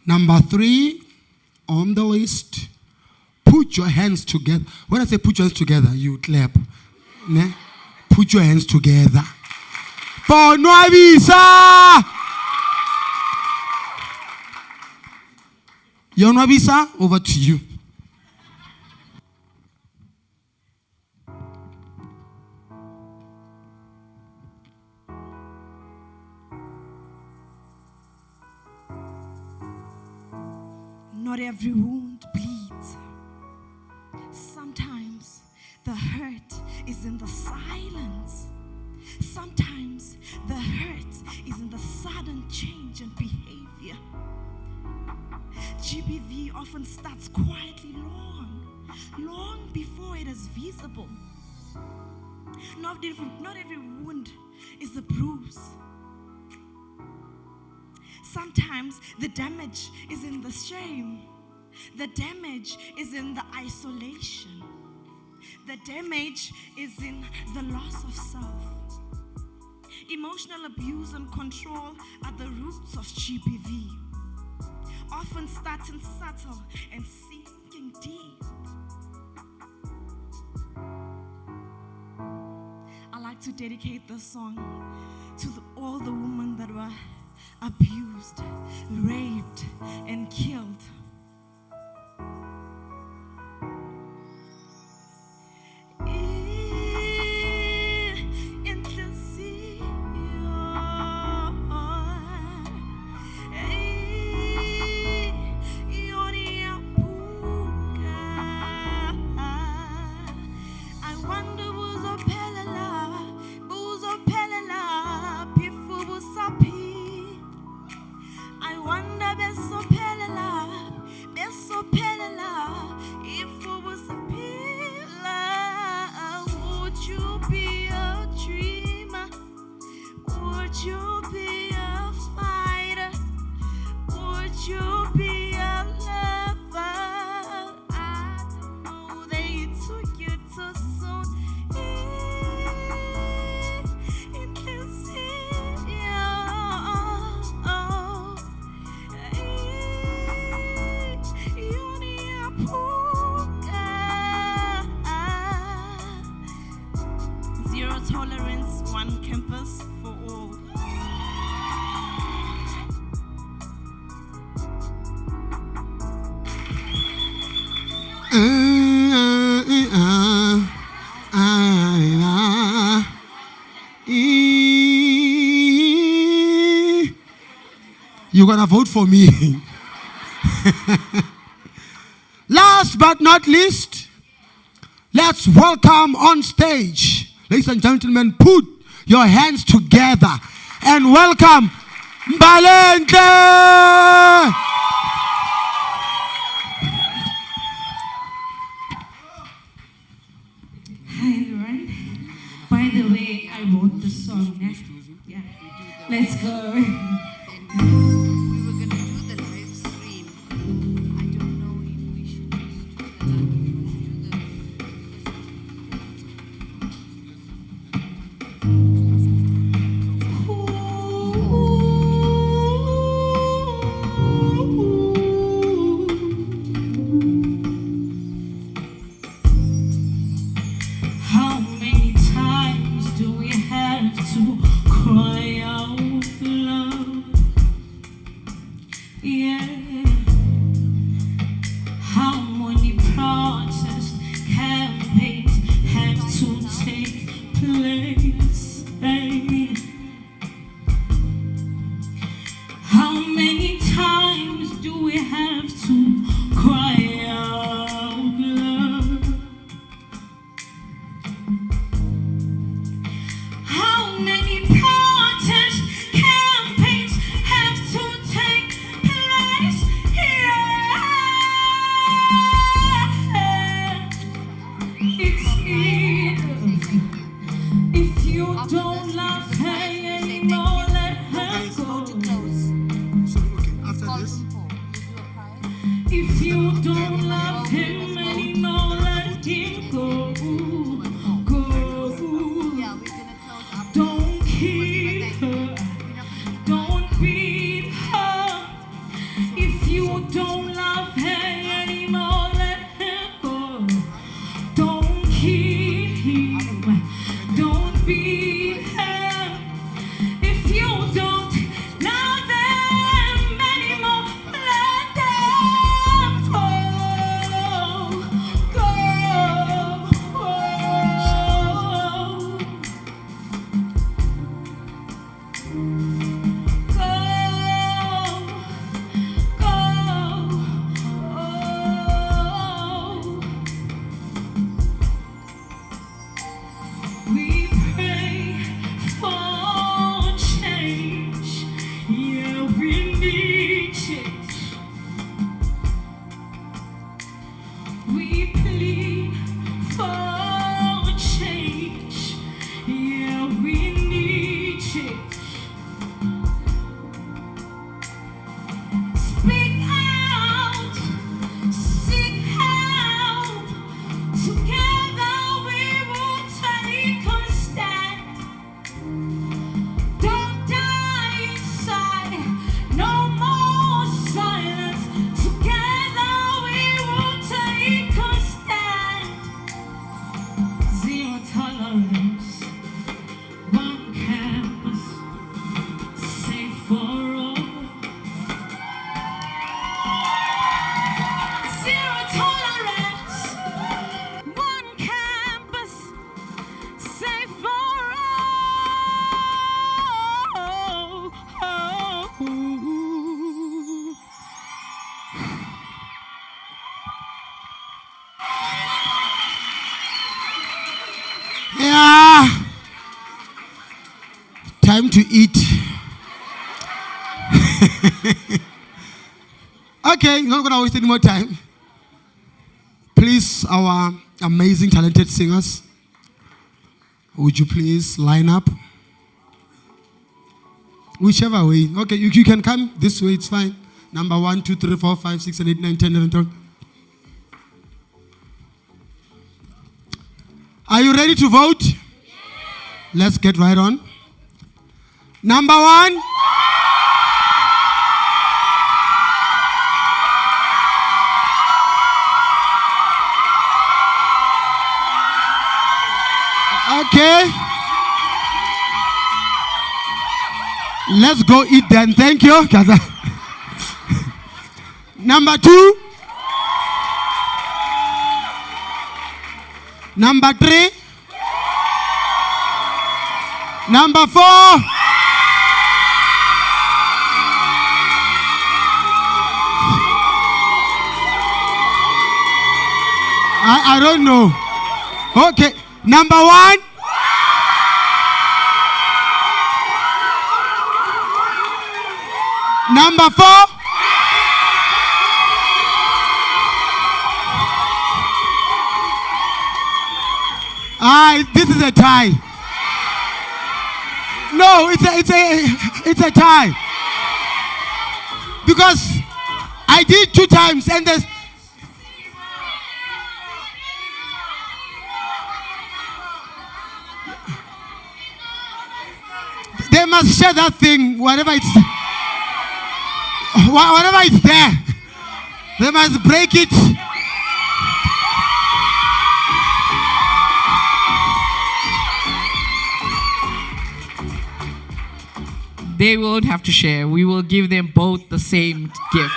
Number 3 on the list. Put your hands together. When I say put your hands together, you clap. Ne? Put your hands together. For Nwabisa! Your Nwabisa, over to you. Not every wound bleeds. Sometimes the hurt is in the silence. Sometimes the hurt is in the sudden change in behavior. GBV often starts quietly long before it is visible. Not every wound is a bruise. Sometimes the damage is in the shame. The damage is in the isolation. The damage is in the loss of self. Emotional abuse and control are the roots of GBV, often starting subtle and sinking deep. I like to dedicate this song to all the women that were abused, raped, and killed. Tolerance, one campus for all. You're gonna vote for me. Last but not least, let's welcome on stage. Ladies and gentlemen, put your hands together and welcome Mbalente! Hi everyone. By the way, I wrote the song. Yeah. Let's go. How many times do we have to cry out loud? Time to eat. Okay, not gonna waste any more time. Please, our amazing, talented singers, would you please line up? Whichever way. Okay, you can come this way, it's fine. Number 1, 2, 3, 4, 5, 6, 7, 8, 9, 10, 11, 12. Are you ready to vote? Yes. Let's get right on. Number 1. Okay. Let's go eat then. Thank you. Number 2. Number 3. Number 4. I don't know. Okay. Number 1. Number 4. This is a tie. No, it's a tie. Because I did 2 times and there's they must share that thing, whatever it's there. They must break it. They won't have to share. We will give them both the same gift.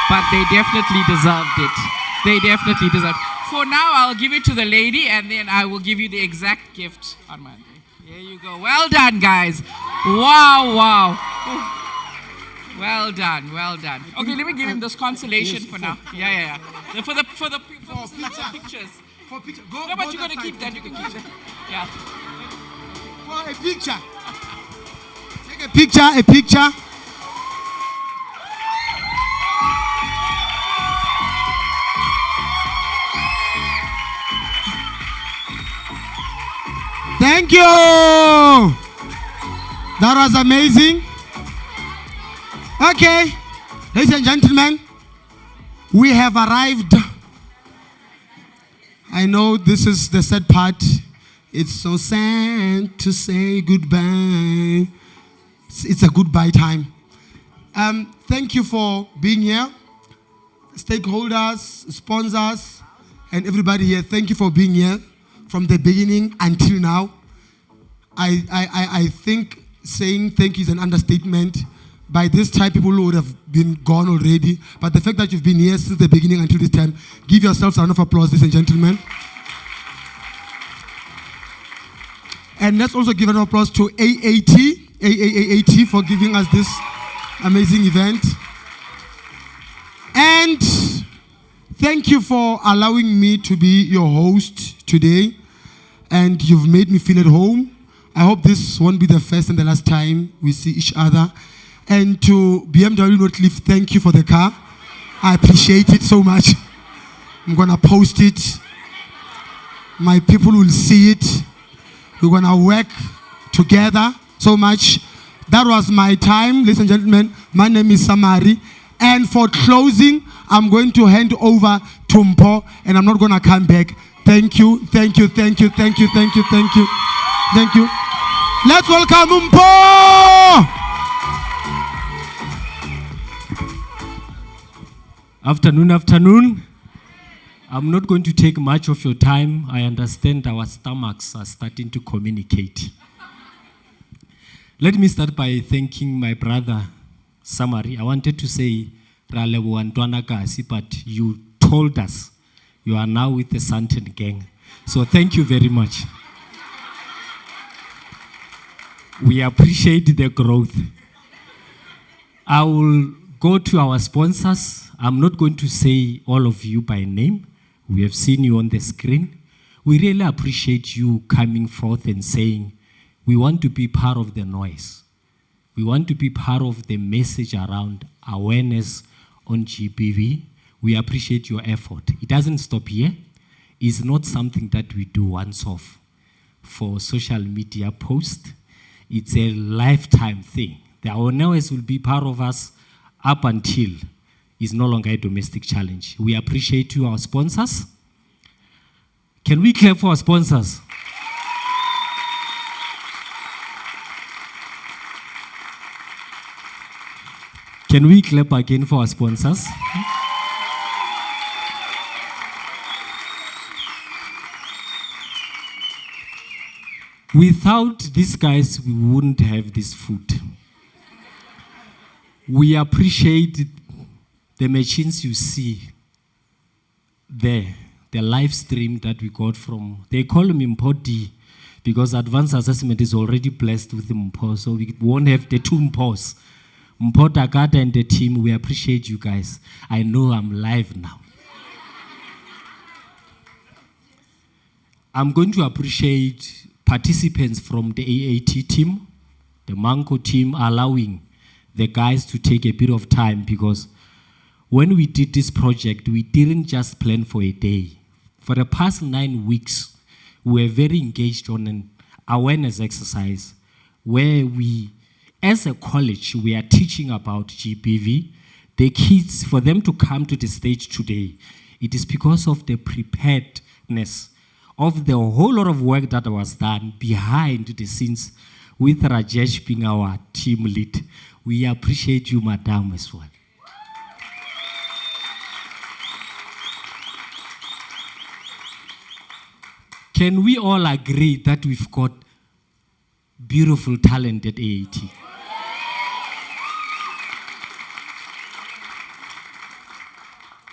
But they definitely deserved it. They definitely deserved it. For now, I'll give it to the lady and then I will give you the exact gift on Monday. Here you go. Well done, guys. Wow, wow. Well done, well done. Okay, let me give him this consolation for now. Yeah. For the pictures. For picture. No, but you're going to keep that. You can keep that. Yeah. For a picture. Take a picture. Thank you. That was amazing. Okay, ladies and gentlemen, we have arrived. I know this is the sad part. It's so sad to say goodbye. It's a goodbye time. Thank you for being here. Stakeholders, sponsors, and everybody here, thank you for being here from the beginning until now. I think saying thank you is an understatement. By this time, people would have been gone already. But the fact that you've been here since the beginning until this time, give yourselves a round of applause, ladies and gentlemen. And let's also give an applause to AAAT for giving us this amazing event. And thank you for allowing me to be your host today. And you've made me feel at home. I hope this won't be the first and the last time we see each other. And to BMW Northleaf, thank you for the car. I appreciate it so much. I'm going to post it. My people will see it. We're going to work together so much. That was my time, ladies and gentlemen. My name is Samari. And for closing, I'm going to hand over to Mpho, and I'm not going to come back. Thank you, thank you, thank you, thank you, thank you, thank you, thank you. Let's welcome Mpho! Afternoon. I'm not going to take much of your time. I understand our stomachs are starting to communicate. Let me start by thanking my brother, Samari. I wanted to say, but you told us you are now with the Santen gang. So thank you very much. We appreciate the growth. I will go to our sponsors. I'm not going to say all of you by name. We have seen you on the screen. We really appreciate you coming forth and saying, We want to be part of the noise. We want to be part of the message around awareness on GBV. We appreciate your effort. It doesn't stop here. It's not something that we do once off for social media post. It's a lifetime thing. The awareness will be part of us up until it's no longer a domestic challenge. We appreciate you, our sponsors. Can we clap for our sponsors? Can we clap again for our sponsors? Without these guys, we wouldn't have this food. We appreciate the machines you see there, the live stream that we got from, they call him Mpho D, because advanced assessment is already blessed with the Mpho, so we won't have the two Mphos. Mpho Takata and the team, we appreciate you guys. I know I'm live now. I'm going to appreciate participants from the AAT team, the Mpho team, allowing the guys to take a bit of time, because when we did this project, we didn't just plan for a day. For the past 9 weeks, we were very engaged on an awareness exercise where we, as a college, we are teaching about GBV. The kids, for them to come to the stage today, it is because of the preparedness of the whole lot of work that was done behind the scenes with Rajesh being our team lead. We appreciate you, madam, as well. Can we all agree that we've got beautiful talent at AAT?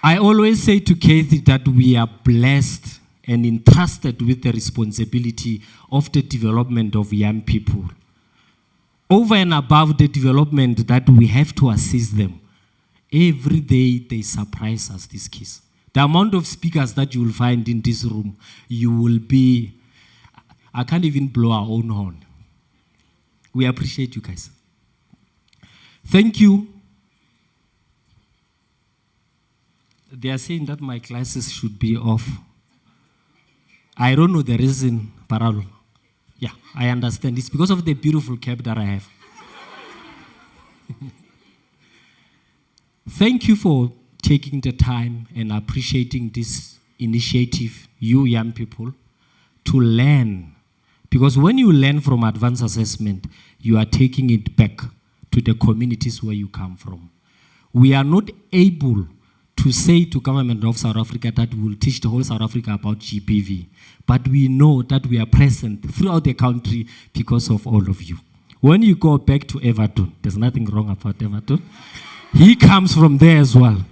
I always say to Kathy that we are blessed and entrusted with the responsibility of the development of young people. Over and above the development that we have to assist them, every day they surprise us, these kids. The amount of speakers that you will find in this room, you will be, I can't even blow our own horn. We appreciate you guys. Thank you. They are saying that my classes should be off. I don't know the reason, Paralo. Yeah, I understand. It's because of the beautiful cap that I have. Thank you for taking the time and appreciating this initiative, you young people, to learn. Because when you learn from advanced assessment, you are taking it back to the communities where you come from. We are not able to say to government of South Africa that we will teach the whole South Africa about GBV. But we know that we are present throughout the country because of all of you. When you go back to Everton, there's nothing wrong about Everton. He comes from there as well.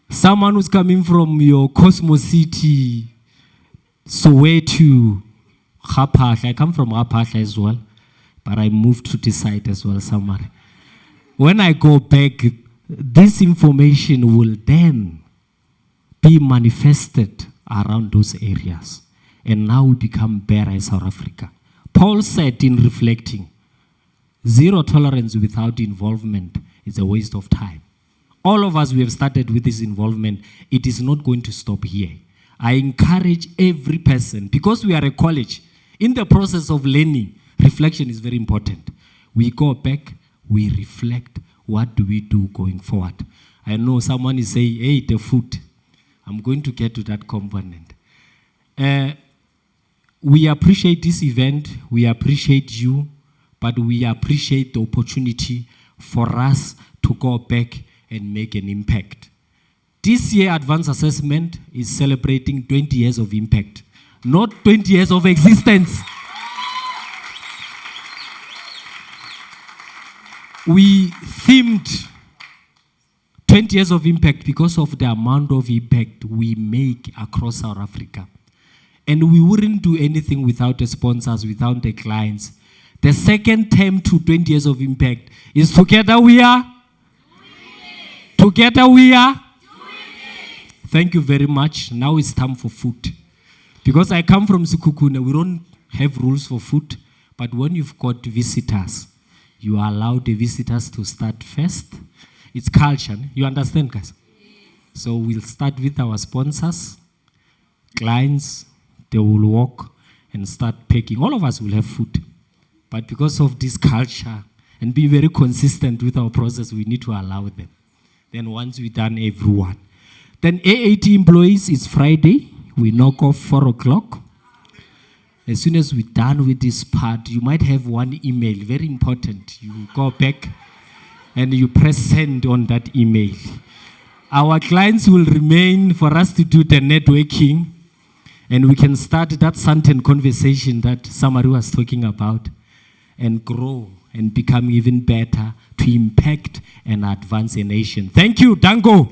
Someone who's coming from your Cosmos City, Soweto, Gapahla. I come from Gapahla as well, but I moved to this side as well somewhere. When I go back, this information will then be manifested around those areas. And now we become better in South Africa. Paul said in reflecting, zero tolerance without involvement is a waste of time. All of us, we have started with this involvement. It is not going to stop here. I encourage every person, because we are a college, in the process of learning, reflection is very important. We go back, we reflect, what do we do going forward? I know someone is saying, hey, the food. I'm going to get to that component. We appreciate this event, we appreciate you, but we appreciate the opportunity for us to go back and make an impact. This year, Advanced Assessment is celebrating 20 years of impact, not 20 years of existence. We themed 20 years of impact because of the amount of impact we make across South Africa. And we wouldn't do anything without the sponsors, without the clients. The second term to 20 years of impact is together we are. Together we are. Thank you very much. Now it's time for food. Because I come from Sekhukhune, we don't have rules for food, But when you've got visitors, you allow the visitors to start first. It's culture. You understand, guys? So we'll start with our sponsors, clients. They will walk and start packing. All of us will have food. But because of this culture and be very consistent with our process, we need to allow them. Then once we're done, everyone. Then AAT employees, it's Friday. We knock off 4 o'clock. As soon as we're done with this part, you might have one email, very important. You go back and you press send on that email. Our clients will remain for us to do the networking, and we can start that certain conversation that Samari was talking about and grow and become even better to impact and advance a nation. Thank you, Dango.